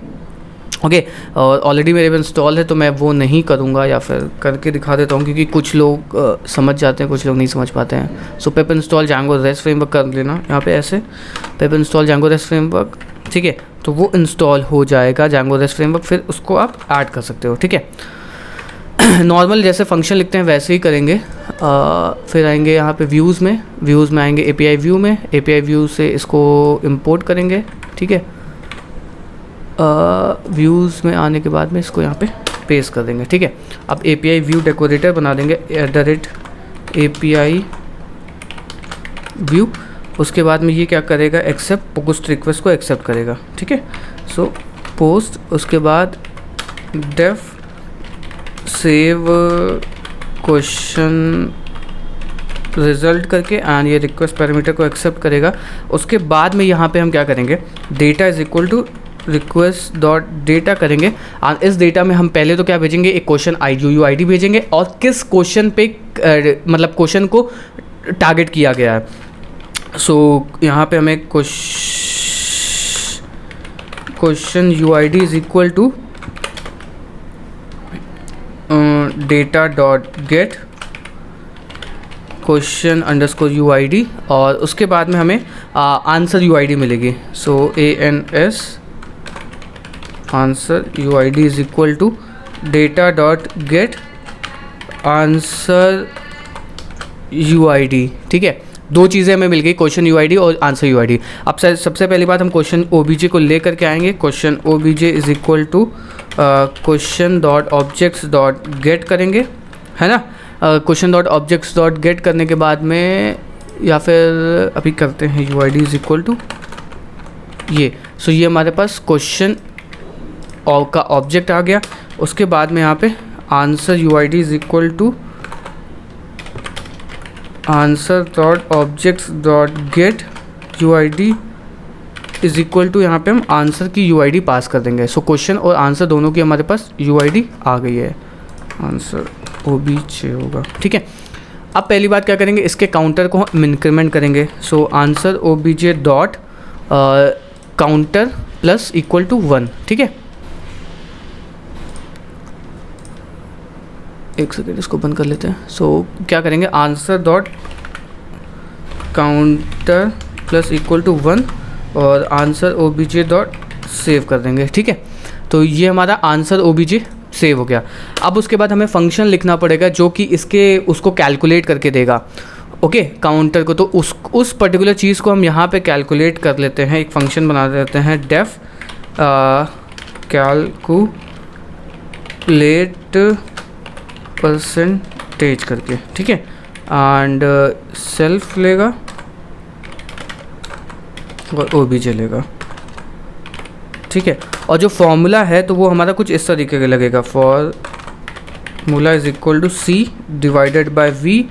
ओके। और ऑलरेडी मेरे पे इंस्टॉल है तो मैं वो नहीं करूँगा, या फिर करके दिखा देता हूँ क्योंकि कुछ लोग समझ जाते हैं, कुछ लोग नहीं समझ पाते हैं। सो pip install Django REST framework कर लेना यहाँ पे ऐसे, pip install Django REST framework, ठीक है। तो वो इंस्टॉल हो जाएगा Django REST फ्रेमवर्क, फिर उसको आप ऐड कर सकते हो, ठीक है। नॉर्मल जैसे फंक्शन लिखते हैं वैसे ही करेंगे। फिर आएंगे यहाँ पे व्यूज़ में आएंगे API व्यू में, API व्यू से इसको इंपोर्ट करेंगे, ठीक है। व्यूज़ में आने के बाद में इसको यहाँ पे पेस्ट कर देंगे, ठीक है। अब API व्यू डेकोरेटर बना देंगे @API व्यू, उसके बाद में ये क्या करेगा, एक्सेप्ट पोस्ट रिक्वेस्ट को एक्सेप्ट करेगा, ठीक है। सो पोस्ट, उसके बाद डेफ सेव क्वेश्चन रिजल्ट करके एंड ये रिक्वेस्ट पैरामीटर को एक्सेप्ट करेगा। उसके बाद में यहाँ पे हम क्या करेंगे, data is equal to request dot data करेंगे। और इस डेटा में हम पहले तो क्या भेजेंगे, एक क्वेश्चन UUID भेजेंगे और किस क्वेश्चन पे मतलब क्वेश्चन को टारगेट किया गया है। सो यहाँ पे हमें question UID is equal to data dot get question underscore UID, और उसके बाद में हमें आंसर UID मिलेगी। So ANS answer UID is equal to data dot get answer UID, ठीक है। दो चीज़ें हमें मिल गई, क्वेश्चन UID और आंसर UID। अब सबसे पहली बात हम क्वेश्चन OBJ को ले करके आएंगे। Question OBJ is equal to question dot objects dot get करेंगे, है ना। Question dot objects dot get करने के बाद में, या फिर अभी करते हैं UID इज इक्वल टू ये। सो ये हमारे पास क्वेश्चन का ऑब्जेक्ट आ गया। उसके बाद में यहाँ पे answer UID is equal to answer dot objects dot get UID is equal to, यहाँ पे हम आंसर की UID पास कर देंगे। सो क्वेश्चन और आंसर दोनों की हमारे पास UID आ गई है, आंसर OBJ होगा, ठीक है। अब पहली बात क्या करेंगे, इसके काउंटर को हम इंक्रीमेंट करेंगे। So answer OBJ dot counter plus equal to 1, ठीक है। एक सेकेंड इसको बंद कर लेते हैं। सो क्या करेंगे, answer dot counter plus equal to 1 और आंसर OBJ डॉट सेव कर देंगे, ठीक है। तो ये हमारा आंसर OBJ सेव हो गया। अब उसके बाद हमें फंक्शन लिखना पड़ेगा जो कि उसको कैलकुलेट करके देगा, ओके, काउंटर को। तो उस पर्टिकुलर चीज़ को हम यहाँ पे कैलकुलेट कर लेते हैं, एक फंक्शन बना देते हैं डेफ कैलकुलेट परसेंटेज करके, ठीक है, एंड सेल्फ लेगा और ओबीजे लेगा, ठीक है। और जो फॉर्मूला है तो वो हमारा कुछ इस तरीके का लगेगा, formula is equal to c divided by v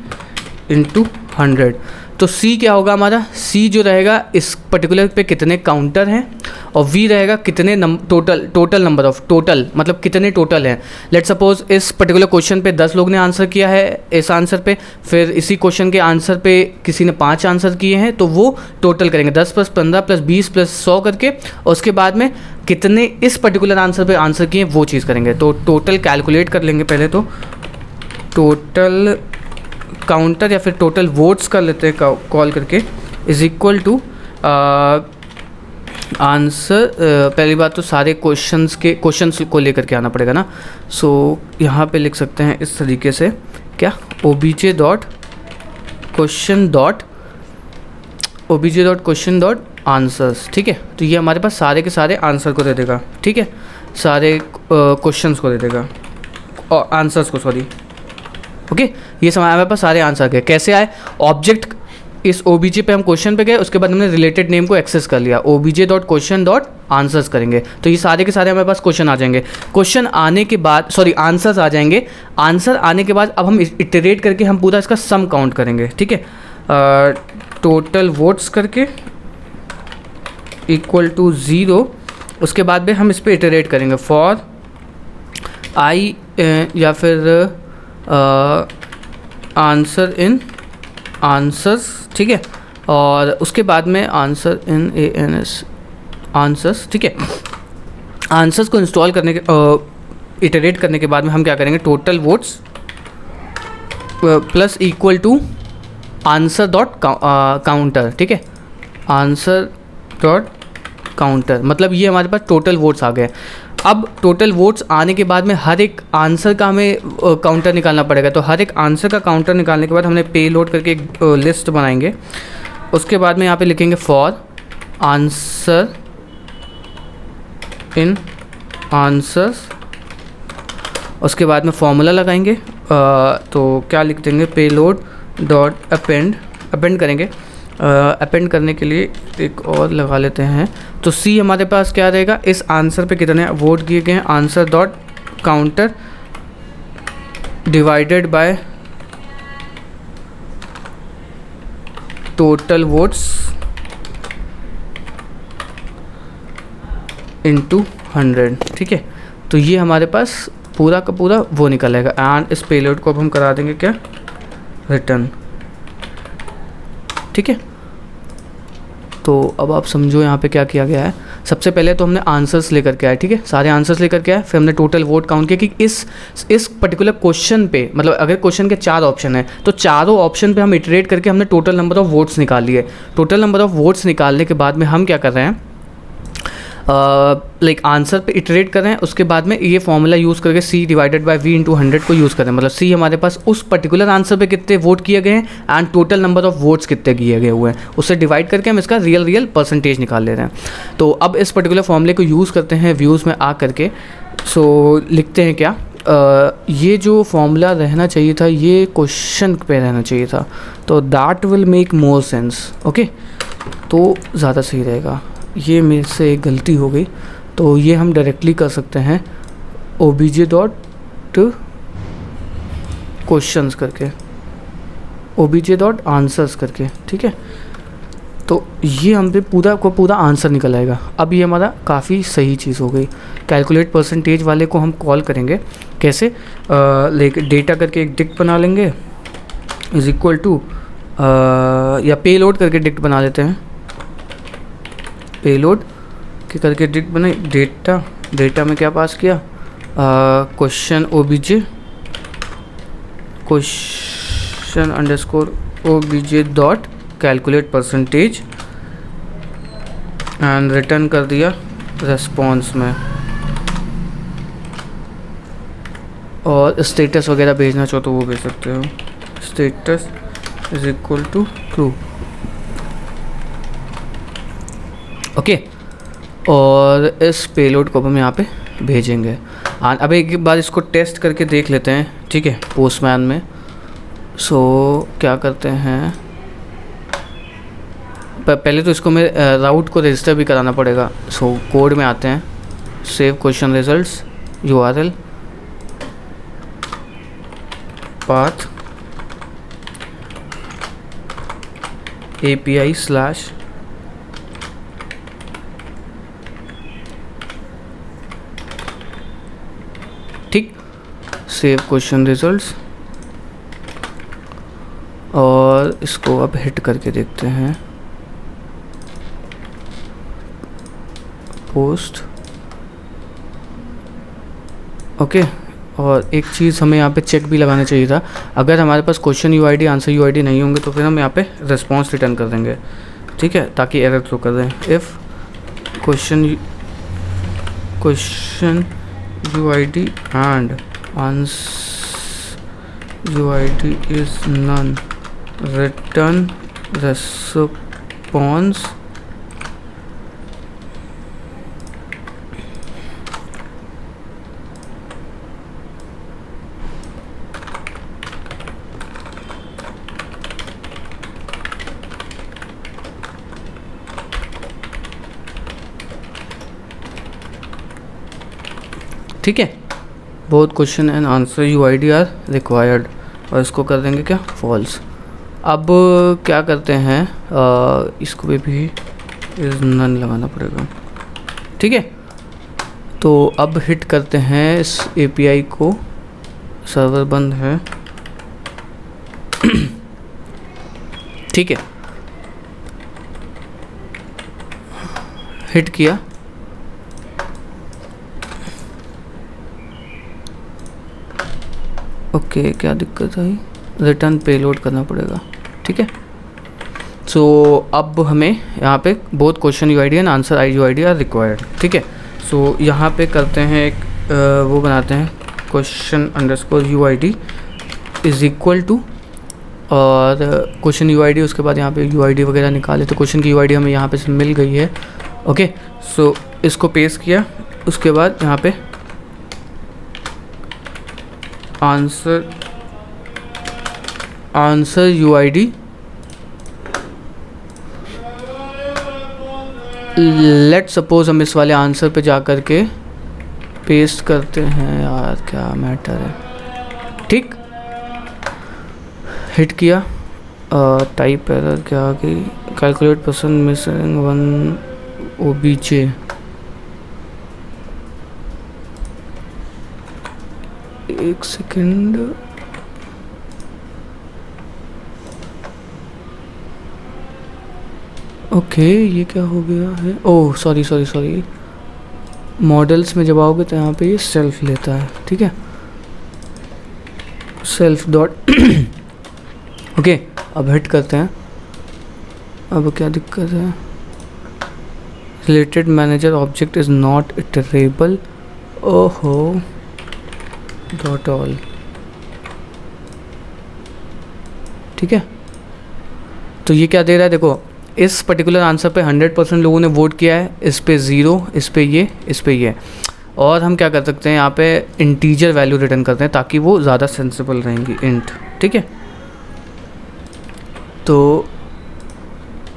into 100। तो सी क्या होगा हमारा, सी जो रहेगा इस पर्टिकुलर पे कितने काउंटर हैं, और वी रहेगा कितने टोटल नंबर ऑफ, टोटल मतलब कितने टोटल हैं। लेट सपोज इस पर्टिकुलर क्वेश्चन पे 10 लोग ने आंसर किया है इस आंसर पे, फिर इसी क्वेश्चन के आंसर पे किसी ने 5 आंसर किए हैं, तो वो टोटल करेंगे 10 + 15 + 20 + 100 करके, और उसके बाद में कितने इस पर्टिकुलर आंसर पे आंसर किए वो चीज़ करेंगे। तो टोटल कैलकुलेट कर लेंगे पहले, तो टोटल काउंटर या फिर टोटल वोट्स कर लेते हैं कॉल करके, इज इक्वल टू आंसर। पहली बात तो सारे क्वेश्चंस को लेकर के आना पड़ेगा ना। सो यहाँ पे लिख सकते हैं इस तरीके से, क्या, obj dot question dot answers, ठीक है। तो ये हमारे पास सारे के सारे आंसर को दे देगा, ठीक है, सारे क्वेश्चंस को दे देगा और आंसर्स को, सॉरी, ओके। ये समय हमारे पास सारे आंसर गए। कैसे आए, ऑब्जेक्ट इस ओबीजे पे हम क्वेश्चन पे गए, उसके बाद हमने रिलेटेड नेम को एक्सेस कर लिया, obj dot question dot answers करेंगे, तो ये सारे के सारे हमारे पास क्वेश्चन आ जाएंगे। क्वेश्चन आने के बाद, सॉरी, आंसर्स आ जाएंगे। आंसर आने के बाद अब हम इटरेट करके हम पूरा इसका सम काउंट करेंगे, ठीक है, टोटल वोट्स करके इक्वल टू 0। उसके बाद में हम इस पर इटरेट करेंगे फॉर आई या फिर आंसर इन आंसर्स, ठीक है, और उसके बाद में आंसर इन ANS आंसर्स, ठीक है। आंसर्स को इंस्टॉल करने के इटरेट करने के बाद में हम क्या करेंगे, total votes plus equal to answer dot counter, ठीक है, आंसर डॉट काउंटर, मतलब ये हमारे पास टोटल वोट्स आ गए। अब टोटल वोट्स आने के बाद में हर एक आंसर का हमें काउंटर निकालना पड़ेगा। तो हर एक आंसर का काउंटर निकालने के बाद हमने पे लोड करके एक लिस्ट बनाएंगे। उसके बाद में यहाँ पे लिखेंगे फॉर आंसर इन आंसर्स, उसके बाद में फॉर्मूला लगाएंगे। तो क्या लिख देंगे, पे लोड डॉट अपेंड करेंगे। अपेंड करने के लिए एक और लगा लेते हैं। तो सी हमारे पास क्या रहेगा, इस आंसर पे कितने वोट किए गए हैं, answer dot counter divided by total votes into 100, ठीक है। तो ये हमारे पास पूरा का पूरा वो निकलेगा। एंड इस पेलोड को अब हम करा देंगे क्या, रिटर्न, ठीक है। तो अब आप समझो यहाँ पे क्या किया गया है। सबसे पहले तो हमने आंसर्स लेकर के आए, ठीक है, सारे आंसर्स लेकर के आए। फिर हमने टोटल वोट काउंट किया कि इस पर्टिकुलर क्वेश्चन पे, मतलब अगर क्वेश्चन के 4 ऑप्शन है तो चारों ऑप्शन पे हम इटरेट करके हमने टोटल नंबर ऑफ़ वोट्स निकाल लिए। टोटल नंबर ऑफ़ वोट्स निकालने के बाद में हम क्या कर रहे हैं, लाइक आंसर पे इटरेट कर रहे हैं। उसके बाद में ये फॉर्मूला यूज़ करके c divided by v into 100 को यूज़ करें, मतलब सी हमारे पास उस पर्टिकुलर आंसर पे कितने वोट किए गए हैं and total number of votes कितने किए गए हुए हैं, उससे डिवाइड करके हम इसका रियल परसेंटेज निकाल ले रहे हैं। तो अब इस पर्टिकुलर फॉर्मूले को यूज़ करते हैं व्यूज़ में आ करके। सो लिखते हैं क्या, ये जो फॉर्मूला रहना चाहिए था ये क्वेश्चन पे रहना चाहिए था, तो that will make more sense, okay, तो ज़्यादा सही रहेगा। ये मेरे से एक गलती हो गई, तो ये हम डायरेक्टली कर सकते हैं obj डॉट क्वेश्चंस करके, obj डॉट आंसर्स करके, ठीक है। तो ये हम पे पूरा आंसर निकल आएगा। अब ये हमारा काफ़ी सही चीज़ हो गई। कैलकुलेट परसेंटेज वाले को हम कॉल करेंगे कैसे, लाइक डेटा करके एक डिक्ट बना लेंगे इज इक्वल टू, या पे लोड करके डिक्ट बना लेते हैं, पेलोड के करके डिक्ट बनाई, डेटा में क्या पास किया, question obj dot calculate percentage and return कर दिया रेस्पॉन्स में, और स्टेटस वगैरह भेजना चाहो तो वो भेज सकते हो, status is equal to true. Okay, और इस पेलोड को हम यहाँ पे भेजेंगे। अब एक बार इसको टेस्ट करके देख लेते हैं, ठीक है, पोस्टमैन में। सो क्या करते हैं, पहले तो इसको मैं राउट को रजिस्टर भी कराना पड़ेगा। सो कोड में आते हैं, save question results, URL path API / ठीक, सेव क्वेश्चन रिजल्ट्स, और इसको अब हिट करके देखते हैं, पोस्ट। ओके, और एक चीज़ हमें यहाँ पे चेक भी लगाना चाहिए था, अगर हमारे पास क्वेश्चन UID आंसर UID नहीं होंगे तो फिर हम यहाँ पे रिस्पॉन्स रिटर्न कर देंगे, ठीक है, ताकि एरर थ्रो कर दें। If question UID and answer UID is none, return response ठीक है, both question and answer UID are required, और इसको कर देंगे क्या, फॉल्स। अब क्या करते हैं, इसको भी इज नन लगाना पड़ेगा, ठीक है। तो अब हिट करते हैं इस API को, सर्वर बंद है, ठीक है, हिट किया, ओके, क्या दिक्कत आई, रिटर्न पेलोड करना पड़ेगा, ठीक है। सो अब हमें यहाँ पे both question UID and answer UID are required, ठीक है। सो यहाँ पे करते हैं एक वो बनाते हैं, question_UID इज़ इक्वल टू, और क्वेश्चन UID, उसके बाद यहाँ पे UID वगैरह निकाले, तो क्वेश्चन की UID हमें यहाँ पे से मिल गई है। ओके, सो इसको पेस्ट किया, उसके बाद यहाँ पे आंसर UID, लेट सपोज हम इस वाले आंसर पे जा कर के पेस्ट करते हैं, यार क्या मैटर है, ठीक, हिट किया, टाइप एरर क्या आ गई, कैलकुलेट पर्सन मिसिंग 1 OBJ, एक सेकेंड, ओके, ये क्या हो गया है, ओह सॉरी, मॉडल्स में जब आओगे तो यहाँ पे ये सेल्फ लेता है, ठीक है, सेल्फ डॉट ओके। अब हिट करते हैं, अब क्या दिक्कत है, related manager object is not iterable, ओहो, डॉट ऑल, ठीक है। तो ये क्या दे रहा है, देखो इस पर्टिकुलर आंसर पे 100% लोगों ने वोट किया है, इस पे 0, इस पे ये, और हम क्या कर सकते हैं, यहाँ पे इंटीजर वैल्यू रिटर्न करते हैं ताकि वो ज़्यादा सेंसिबल रहेंगी, इंट, ठीक है। तो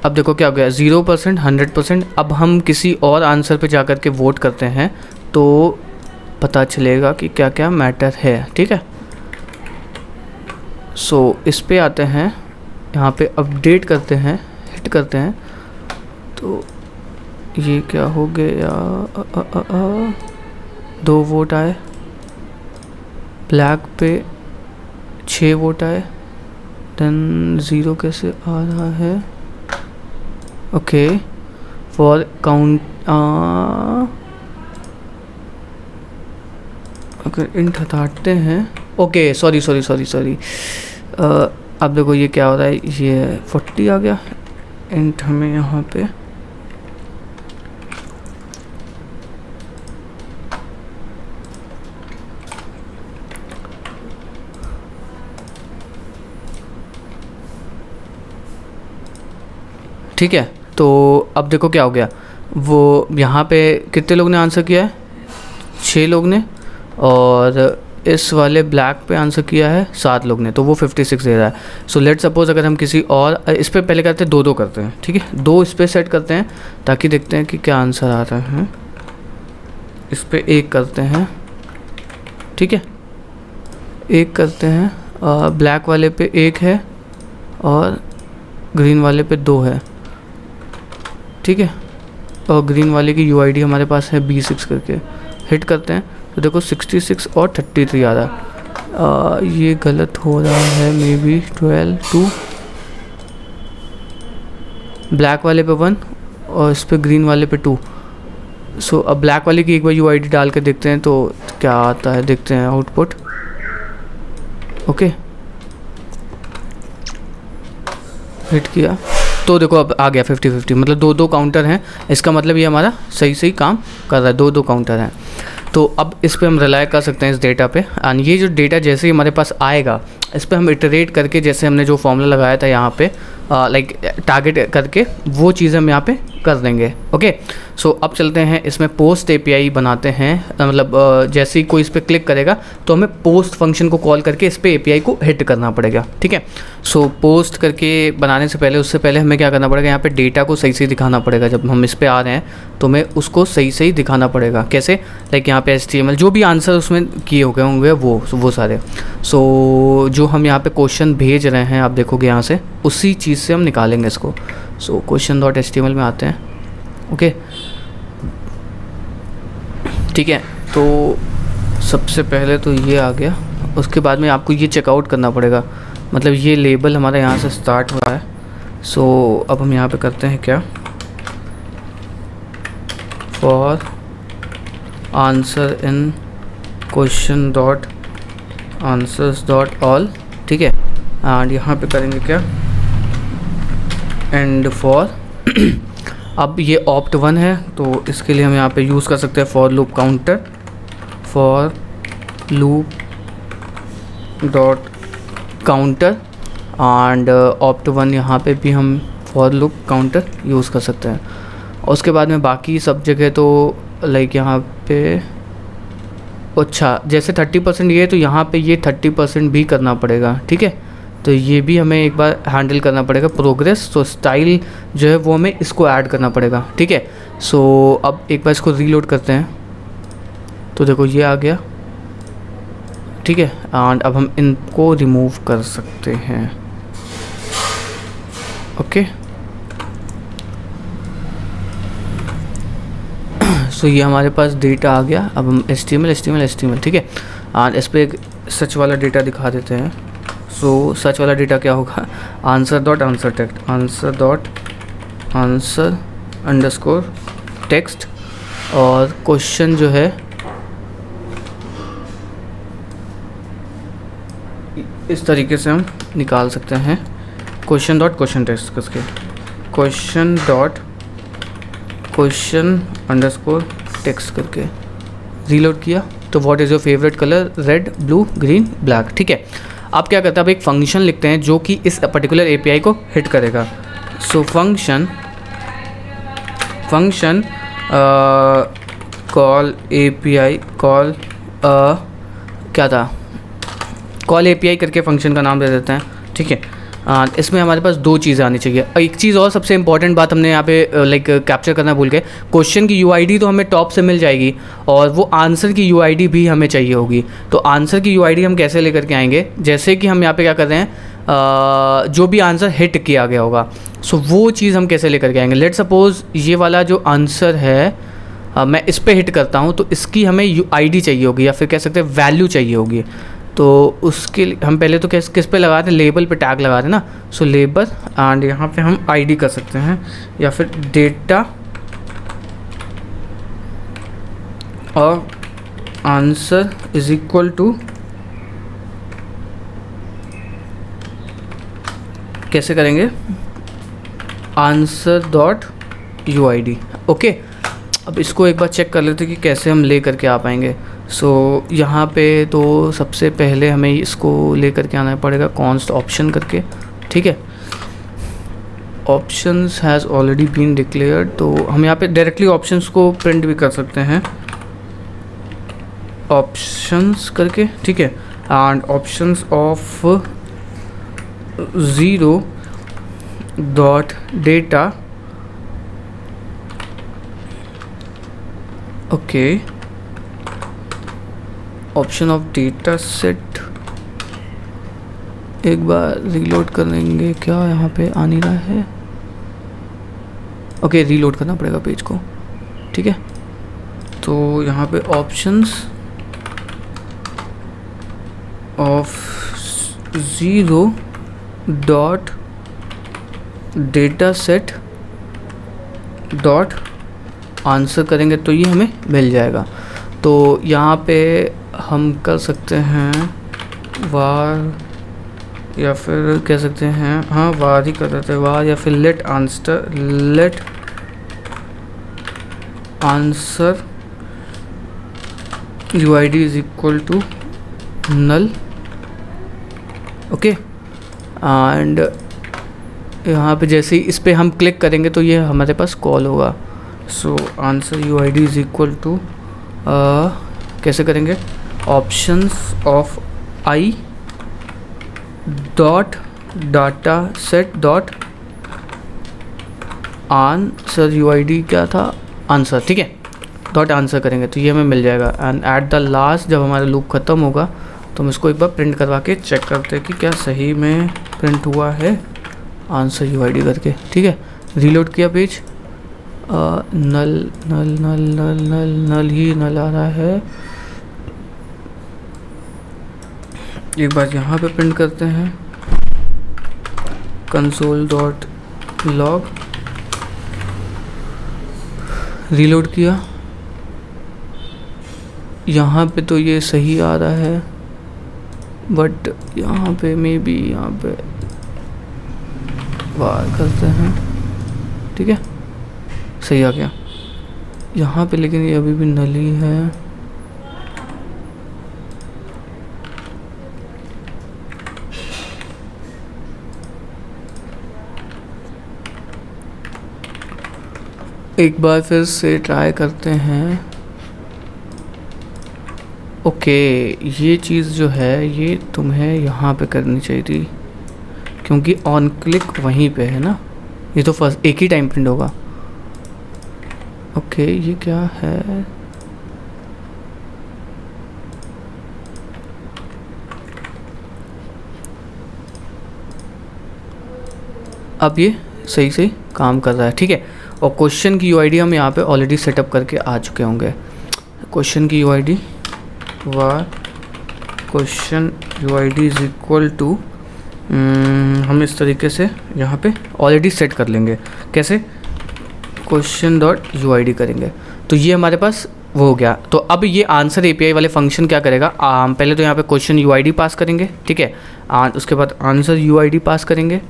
अब देखो क्या हो गया, 0%, 100%। अब हम किसी और आंसर पे जा कर के वोट करते हैं तो पता चलेगा कि क्या क्या मैटर है, ठीक है। सो इस पे आते हैं, यहाँ पे अपडेट करते हैं, हिट करते हैं, तो ये क्या हो गया, 2 वोट आए, ब्लैक पे 6 वोट आए, देन 0 कैसे आ रहा है, ओके, फॉर काउंट, अगर इंट हटाते हैं, ओके, सॉरी, अब देखो ये क्या हो रहा है, ये 40 आ गया, इंट हमें यहाँ पे ठीक है। तो अब देखो क्या हो गया, वो यहाँ पे कितने लोग ने आंसर किया है, 6 लोग ने, और इस वाले ब्लैक पे आंसर किया है 7 लोग ने, तो वो 56 दे रहा है। सो लेट सपोज अगर हम किसी और इस पर पहले करते हैं 2-2 करते हैं, ठीक है, 2 इस पर सेट करते हैं ताकि देखते हैं कि क्या आंसर आ रहा है। इस पर 1 करते हैं, ठीक है, 1 करते हैं, ब्लैक वाले पे 1 है और ग्रीन वाले पे 2 है, ठीक है, और ग्रीन वाले की UID हमारे पास है B6 करके। हिट करते हैं तो देखो 66 और 33 आ रहा है। ये गलत हो रहा है, मे बी 12-2, ब्लैक वाले पे 1 और इस पे ग्रीन वाले पे 2। सो अब ब्लैक वाले की एक बार UID डाल के देखते हैं तो क्या आता है, देखते हैं आउटपुट। ओके, हिट किया तो देखो अब आ गया 50-50, मतलब 2-2 काउंटर हैं, इसका मतलब ये हमारा सही सही काम कर रहा है, 2-2 काउंटर हैं। तो अब इस पे हम रिलाई कर सकते हैं इस डेटा पे, एंड ये जो डेटा जैसे ही हमारे पास आएगा इस पे हम इटरेट करके, जैसे हमने जो फॉर्मूला लगाया था यहाँ पे लाइक टारगेट करके, वो चीज़ हम यहाँ पे कर देंगे। ओके, सो अब चलते हैं इसमें पोस्ट API बनाते हैं, मतलब जैसे ही कोई इस पर क्लिक करेगा तो हमें पोस्ट फंक्शन को कॉल करके इस पर API को हिट करना पड़ेगा, ठीक है। सो पोस्ट करके बनाने से पहले, उससे पहले हमें क्या करना पड़ेगा, यहाँ पे डेटा को सही सही दिखाना पड़ेगा। जब हम इस पर आ रहे हैं तो हमें उसको सही सही दिखाना पड़ेगा। कैसे, लाइक यहाँ पे HTML जो भी आंसर उसमें किए हो गए होंगे वो सारे। सो जो हम यहाँ पे क्वेश्चन भेज रहे हैं आप देखोगे यहाँ से, उसी चीज़ से हम निकालेंगे इसको। सो question.html में आते हैं, ओके, ठीक है। तो सबसे पहले तो ये आ गया, उसके बाद में आपको ये चेकआउट करना पड़ेगा, मतलब ये लेबल हमारा यहाँ से स्टार्ट हो रहा है। सो अब हम यहाँ पे करते हैं क्या, for answer in question dot answers dot all, ठीक है, एंड यहाँ पे करेंगे क्या, एंड फॉर अब ये ऑप्ट 1 है तो इसके लिए हम यहाँ पे यूज़ कर सकते हैं for loop counter, for loop dot counter, and opt 1 यहाँ पे भी हम फॉर लूप काउंटर यूज़ कर सकते हैं। और उसके बाद में बाकी सब जगह तो लाइक यहाँ पे, अच्छा जैसे 30% ये है तो यहाँ पे ये 30% भी करना पड़ेगा, ठीक है। तो ये भी हमें एक बार हैंडल करना पड़ेगा प्रोग्रेस, तो स्टाइल जो है वो हमें इसको ऐड करना पड़ेगा, ठीक है। सो अब एक बार इसको रीलोड करते हैं तो देखो ये आ गया, ठीक है, एंड अब हम इनको रिमूव कर सकते हैं। ओके, सो ये हमारे पास डेटा आ गया। अब हम HTML, ठीक है, एंड इस पर एक सच वाला डेटा दिखा देते हैं। सो सच वाला डेटा क्या होगा, answer dot answer underscore text, और क्वेश्चन जो है इस तरीके से हम निकाल सकते हैं, क्वेश्चन डॉट क्वेश्चन टेक्स्ट करके, question dot question underscore text करके रीलोड किया तो what is your favourite colour, red, blue, green, black, ठीक है। आप क्या करते हैं, अब एक फंक्शन लिखते हैं जो कि इस पर्टिकुलर API को हिट करेगा। सो फंक्शन कॉल API, क्या था, कॉल API करके फंक्शन का नाम दे देते हैं, ठीक है। इसमें हमारे पास 2 चीज़ें आनी चाहिए। एक चीज़ और सबसे इंपॉर्टेंट बात हमने यहाँ पे लाइक कैप्चर करना भूल गए, क्वेश्चन की UID तो हमें टॉप से मिल जाएगी और वो आंसर की UID भी हमें चाहिए होगी। तो आंसर की UID हम कैसे लेकर के आएंगे, जैसे कि हम यहाँ पे क्या कर रहे हैं, जो भी आंसर हिट किया गया होगा, सो वो चीज़ हम कैसे लेकर के आएंगे। लेट सपोज़ ये वाला जो आंसर है मैं इस पर हिट करता हूँ तो इसकी हमें UID चाहिए होगी, या फिर कह सकते हैं वैल्यू चाहिए होगी। तो उसके लिए हम पहले तो किस पे लगा रहे हैं, लेबल पे टैग लगा रहे हैं ना। सो लेबल, एंड यहाँ पे हम ID कर सकते हैं, या फिर डेटा और आंसर इज इक्वल टू, कैसे करेंगे, आंसर डॉट UID। ओके, अब इसको एक बार चेक कर लेते हैं कि कैसे हम ले करके आ पाएंगे। सो यहाँ पे तो सबसे पहले हमें इसको ले करके आना पड़ेगा कॉन्स्ट ऑप्शन करके, ठीक है। Options has already been declared, तो हम यहाँ पे डायरेक्टली ऑप्शंस को प्रिंट भी कर सकते हैं, ऑप्शंस करके, ठीक है। And options of 0 dot data, okay, option of data set. एक बार रीलोड कर लेंगे, क्या यहाँ पे आ नहीं रहा है, ओके रीलोड करना पड़ेगा पेज को, ठीक है। तो यहाँ पे options of 0 dot data set dot answer करेंगे तो ये हमें मिल जाएगा। तो यहाँ पे हम कर सकते हैं वार, या फिर कह सकते हैं, हाँ वार ही कर देते हैं, वार, या फिर let answer UID is equal to null, okay. And यहाँ पे जैसे ही इस पे हम क्लिक करेंगे तो ये हमारे पास कॉल होगा। So answer UID is equal to, कैसे करेंगे, options of I dot data set dot answer UID क्या था, आंसर, ठीक है, डॉट आंसर करेंगे तो ये हमें मिल जाएगा। एंड एट द लास्ट जब हमारा लूप ख़त्म होगा तो हम इसको एक बार प्रिंट करवा के चेक करते हैं कि क्या सही में प्रिंट हुआ है आंसर UID करके, ठीक है। रीलोड किया पेज, नल नल नल नल नल नल ही नल आ रहा है। एक बार यहाँ पे प्रिंट करते हैं, कंसोल डॉट लॉग, रीलोड किया, यहाँ पे तो ये सही आ रहा है, बट यहाँ पे मे बी यहाँ पे वार करते हैं, ठीक है, सही आ गया यहाँ पे, लेकिन ये अभी भी नल ही है। एक बार फिर से ट्राई करते हैं। ओके, ये चीज़ जो है ये तुम्हें यहाँ पे करनी चाहिए थी, क्योंकि ऑन क्लिक वहीं पे है ना, ये तो फर्स्ट एक ही टाइम प्रिंट होगा। ओके ये क्या है, अब ये सही से काम कर रहा है, ठीक है। और क्वेश्चन की UID हम यहाँ पे ऑलरेडी सेटअप करके आ चुके होंगे। क्वेश्चन की UID var question UID is equal to, हम इस तरीके से यहाँ पे ऑलरेडी सेट कर लेंगे। कैसे, क्वेश्चन डॉट UID करेंगे तो ये हमारे पास वो हो गया। तो अब ये आंसर API वाले फंक्शन क्या करेगा, पहले तो यहाँ पे क्वेश्चन UID पास करेंगे, ठीक है, उसके बाद आंसर UID पास करेंगे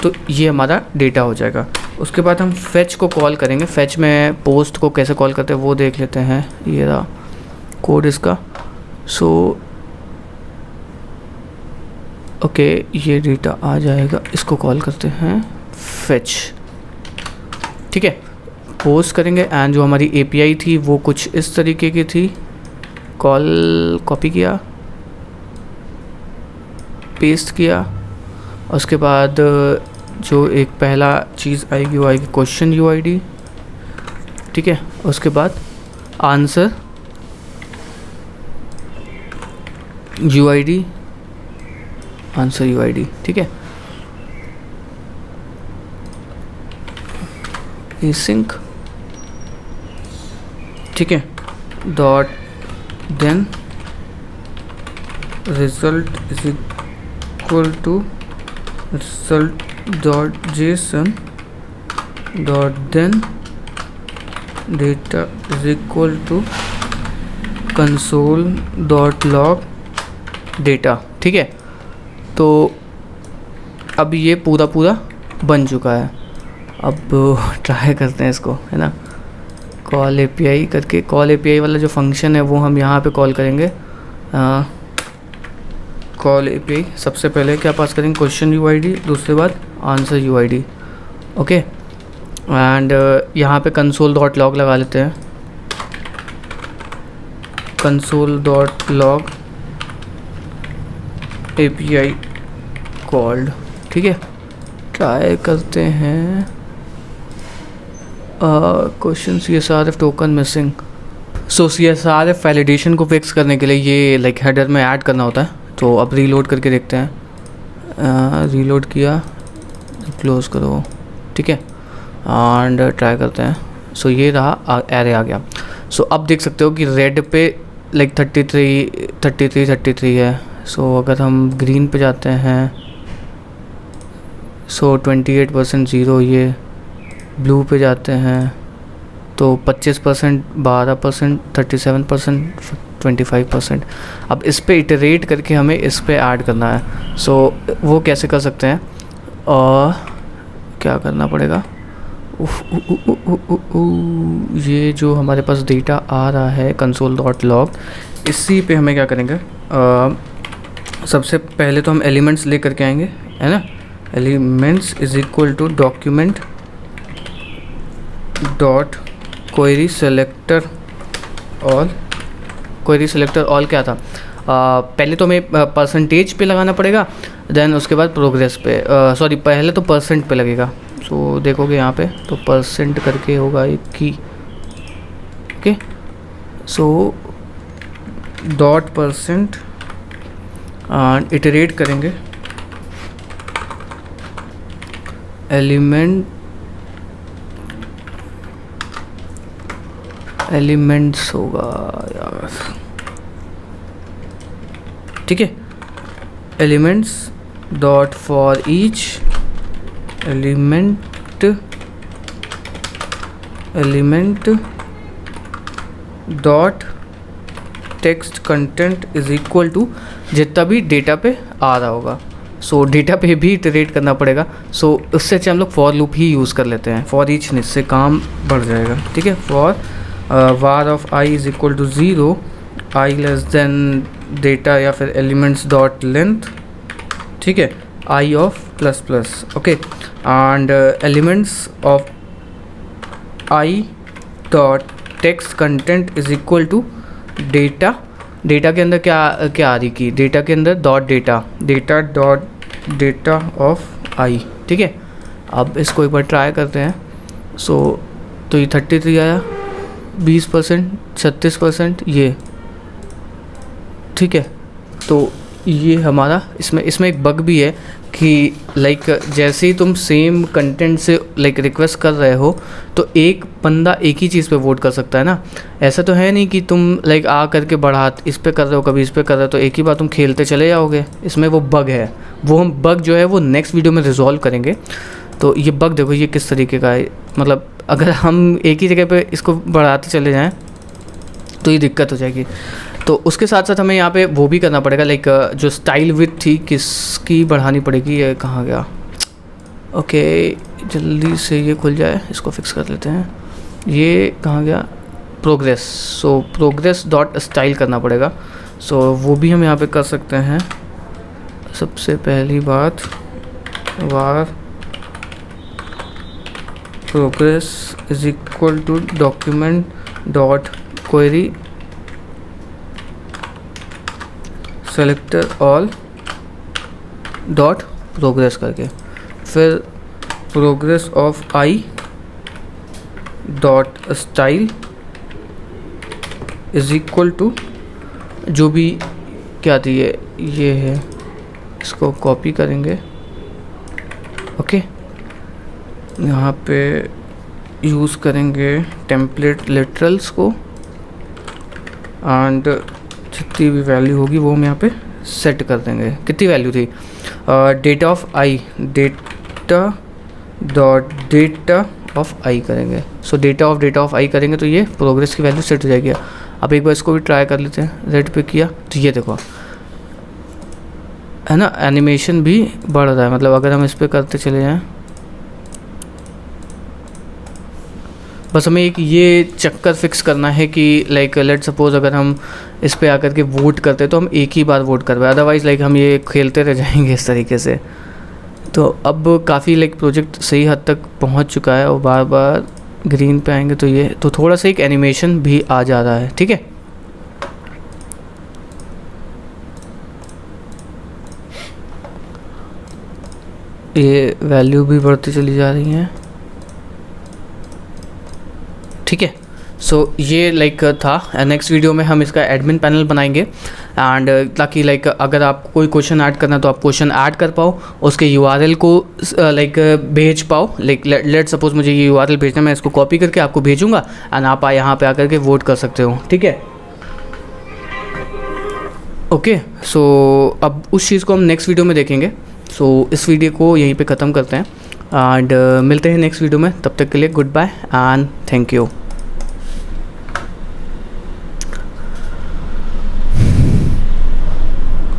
तो ये हमारा डेटा हो जाएगा। उसके बाद हम फेच को कॉल करेंगे। फेच में पोस्ट को कैसे कॉल करते हैं वो देख लेते हैं, ये रहा कोड इसका। सो ओके ये डेटा आ जाएगा, इसको कॉल करते हैं फेच, ठीक है। पोस्ट करेंगे एंड जो हमारी API थी वो कुछ इस तरीके की थी, कॉल कॉपी किया, पेस्ट किया, उसके बाद जो एक पहला चीज़ आएगी वो आएगी क्वेश्चन UID, ठीक है। उसके बाद आंसर UID, आंसर UID, ठीक है। एसिंक, ठीक है, dot then result is equal to result dot json dot then data is equal to console dot log data, ठीक है। तो अब ये पूरा बन चुका है। अब ट्राई करते हैं इसको, है ना, कॉल API करके। कॉल API वाला जो फंक्शन है वो हम यहाँ पे कॉल करेंगे। कॉल API सबसे पहले क्या पास करेंगे, क्वेश्चन UID, दूसरे बाद आंसर UID। ओके। एंड यहाँ पे कंसोल डॉट लॉग लगा लेते हैं, console dot log API called, ठीक है। ट्राई करते हैं। Question CSRF token missing. So CSRF validation को फिक्स करने के लिए ये लाइक हेडर में ऐड करना होता है। तो अब रीलोड करके देखते हैं। रीलोड किया, क्लोज करो, ठीक है, एंड ट्राई करते हैं। सो ये रहा, एरे आ गया। सो अब देख सकते हो कि रेड पे लाइक 33 है। सो अगर हम ग्रीन पे जाते हैं, सो 28% 0, ये ब्लू पे जाते हैं तो 25%, 12%, 37%, 25%। अब इस पे इटरेट करके हमें इस पे ऐड करना है। सो वो कैसे कर सकते हैं, और क्या करना पड़ेगा, ये जो हमारे पास डेटा आ रहा है कंसोल डॉट लॉग, इसी पे हमें क्या करेंगे, सबसे पहले तो हम एलिमेंट्स ले करके आएंगे, है ना। Elements is equal to document dot query selector all. Query selector all क्या था, पहले तो हमें परसेंटेज पे लगाना पड़ेगा, देन उसके बाद प्रोग्रेस पे, सॉरी पहले तो परसेंट पे लगेगा। सो देखोगे यहाँ पे तो परसेंट करके होगा एक की, okay. So dot percent iterate करेंगे, एलिमेंट्स होगा यार, ठीक है। Elements dot for each element dot text content is equal to जितना भी डेटा पे आ रहा होगा। सो डेटा पे भी इटरेट करना पड़ेगा। सो उससे अच्छा हम लोग फॉर लूप ही यूज़ कर लेते हैं, फॉर ईच, इससे काम बढ़ जाएगा, ठीक है। For var of i is equal to 0, i less than data या फिर एलिमेंट्स डॉट लेंथ, ठीक है, i of plus plus, okay. And elements of i dot text content is equal to data के अंदर क्या आ रही की, डेटा के अंदर dot data dot data of i, ठीक है। अब इसको एक बार ट्राई करते हैं। सो तो ये 33 आया, 20%, 36% ये, ठीक है। तो ये हमारा इसमें एक बग भी है कि लाइक जैसे ही तुम सेम कंटेंट से लाइक रिक्वेस्ट कर रहे हो तो एक बंदा एक ही चीज़ पे वोट कर सकता है ना। ऐसा तो है नहीं कि तुम लाइक आ करके बढ़ा इस पे कर रहे हो, कभी इस पे कर रहे हो, तो एक ही बार तुम खेलते चले जाओगे। इसमें वो बग है, वो हम बग जो है वो नेक्स्ट वीडियो में रिजॉल्व करेंगे। तो ये बग देखो ये किस तरीके का है, मतलब अगर हम एक ही जगह पे इसको बढ़ाते चले जाएं तो ये दिक्कत हो जाएगी। तो उसके साथ साथ हमें यहाँ पे वो भी करना पड़ेगा, लाइक जो स्टाइल विथ थी किसकी बढ़ानी पड़ेगी, ये कहाँ गया, ओके जल्दी से ये खुल जाए, इसको फिक्स कर लेते हैं। ये कहाँ गया, प्रोग्रेस। सो प्रोग्रेस डॉट स्टाइल करना पड़ेगा। सो वो भी हम यहाँ पे कर सकते हैं। सबसे पहली बात var progress is equal to document dot query selector all dot progress करके, फिर progress of I dot style is equal to जो भी क्या थी ये है, इसको कॉपी करेंगे, ओके। यहाँ पे यूज़ करेंगे टेम्पलेट लिटरल्स को एंड जितनी भी वैल्यू होगी वो हम यहाँ पे सेट कर देंगे। कितनी वैल्यू थी, data of i, data dot data of i करेंगे। सो डेटा ऑफ आई करेंगे तो ये प्रोग्रेस की वैल्यू सेट हो जाएगी। अब एक बार इसको भी ट्राई कर लेते हैं, रेड पे किया तो ये देखो है ना, एनिमेशन भी बढ़ रहा है। मतलब अगर हम इस पर करते चले जाएँ, बस हमें एक ये चक्कर फिक्स करना है कि लाइक लेट सपोज अगर हम इस पे आकर के वोट करते तो हम एक ही बार वोट कर पाए, अदरवाइज़ लाइक हम ये खेलते रह जाएंगे इस तरीके से। तो अब काफ़ी लाइक प्रोजेक्ट सही हद तक पहुंच चुका है और बार बार ग्रीन पे आएंगे तो ये तो थोड़ा सा एक एनिमेशन भी आ जा रहा है, ठीक है। ये वैल्यू भी बढ़ती चली जा रही है, ठीक है। सो ये लाइक था। नेक्स्ट वीडियो में हम इसका एडमिन पैनल बनाएंगे एंड ताकि लाइक अगर आप कोई क्वेश्चन ऐड करना तो आप क्वेश्चन ऐड कर पाओ, उसके यूआरएल को लाइक भेज पाओ। लाइक लेट सपोज मुझे ये यूआरएल भेजना, मैं इसको कॉपी करके आपको भेजूंगा एंड आप यहाँ पे आकर के वोट कर सकते हो, ठीक है। ओके, सो अब उस चीज़ को हम नेक्स्ट वीडियो में देखेंगे। सो इस वीडियो को यहीं पे ख़त्म करते हैं एंड मिलते हैं नेक्स्ट वीडियो में। तब तक के लिए goodbye and thank you.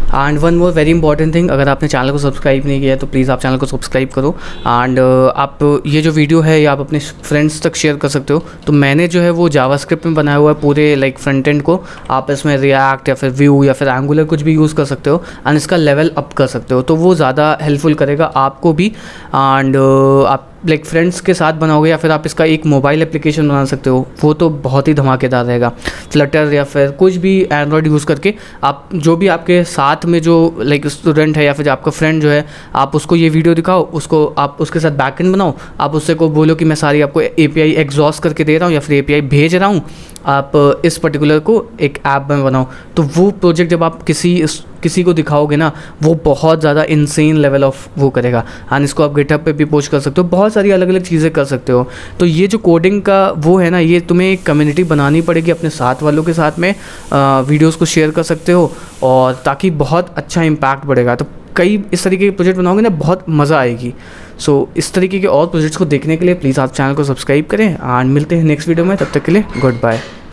And one more very important thing, अगर आपने चैनल को सब्सक्राइब नहीं किया है तो प्लीज़ आप चैनल को सब्सक्राइब करो एंड आप ये जो वीडियो है ये आप अपने फ्रेंड्स तक शेयर कर सकते हो। तो मैंने जो है वो जावास्क्रिप्ट में बनाया हुआ है पूरे लाइक फ्रंट एंड को, आप इसमें रिएक्ट या फिर व्यू या फिर एंगुलर कुछ भी यूज़ कर सकते हो एंड इसका लेवल अप कर सकते हो, तो वो ज़्यादा हेल्पफुल करेगा आपको भी। एंड आप लाइक फ्रेंड्स के साथ बनाओगे या फिर आप इसका एक मोबाइल एप्लीकेशन बना सकते हो, वो तो बहुत ही धमाकेदार रहेगा। फ्लटर या फिर कुछ भी एंड्रॉयड यूज़ करके आप जो भी आपके साथ में जो लाइक स्टूडेंट है या फिर आपका फ्रेंड जो है, आप उसको ये वीडियो दिखाओ, उसको आप उसके साथ बैकएंड बनाओ, आप उससे को बोलो कि मैं सारी आपको एपीआई एग्जॉस्ट करके दे रहा हूँ या फिर एपीआई भेज रहा हूँ, आप इस पर्टिकुलर को एक ऐप में बनाओ। तो वो प्रोजेक्ट जब आप किसी को दिखाओगे ना, वो बहुत ज़्यादा इंसेन लेवल ऑफ वो करेगा एंड इसको आप गिटहब पे भी पोस्ट कर सकते हो, बहुत सारी अलग अलग चीज़ें कर सकते हो। तो ये जो कोडिंग का वो है ना, ये तुम्हें एक कम्युनिटी बनानी पड़ेगी, अपने साथ वालों के साथ में वीडियोस को शेयर कर सकते हो और ताकि बहुत अच्छा इम्पैक्ट बढ़ेगा। तो कई इस तरीके के प्रोजेक्ट बनाओगे ना, बहुत मज़ा आएगी। सो इस तरीके के और प्रोजेक्ट्स को देखने के लिए प्लीज़ आप चैनल को सब्सक्राइब करें एंड मिलते हैं नेक्स्ट वीडियो में। तब तक के लिए गुड बाय।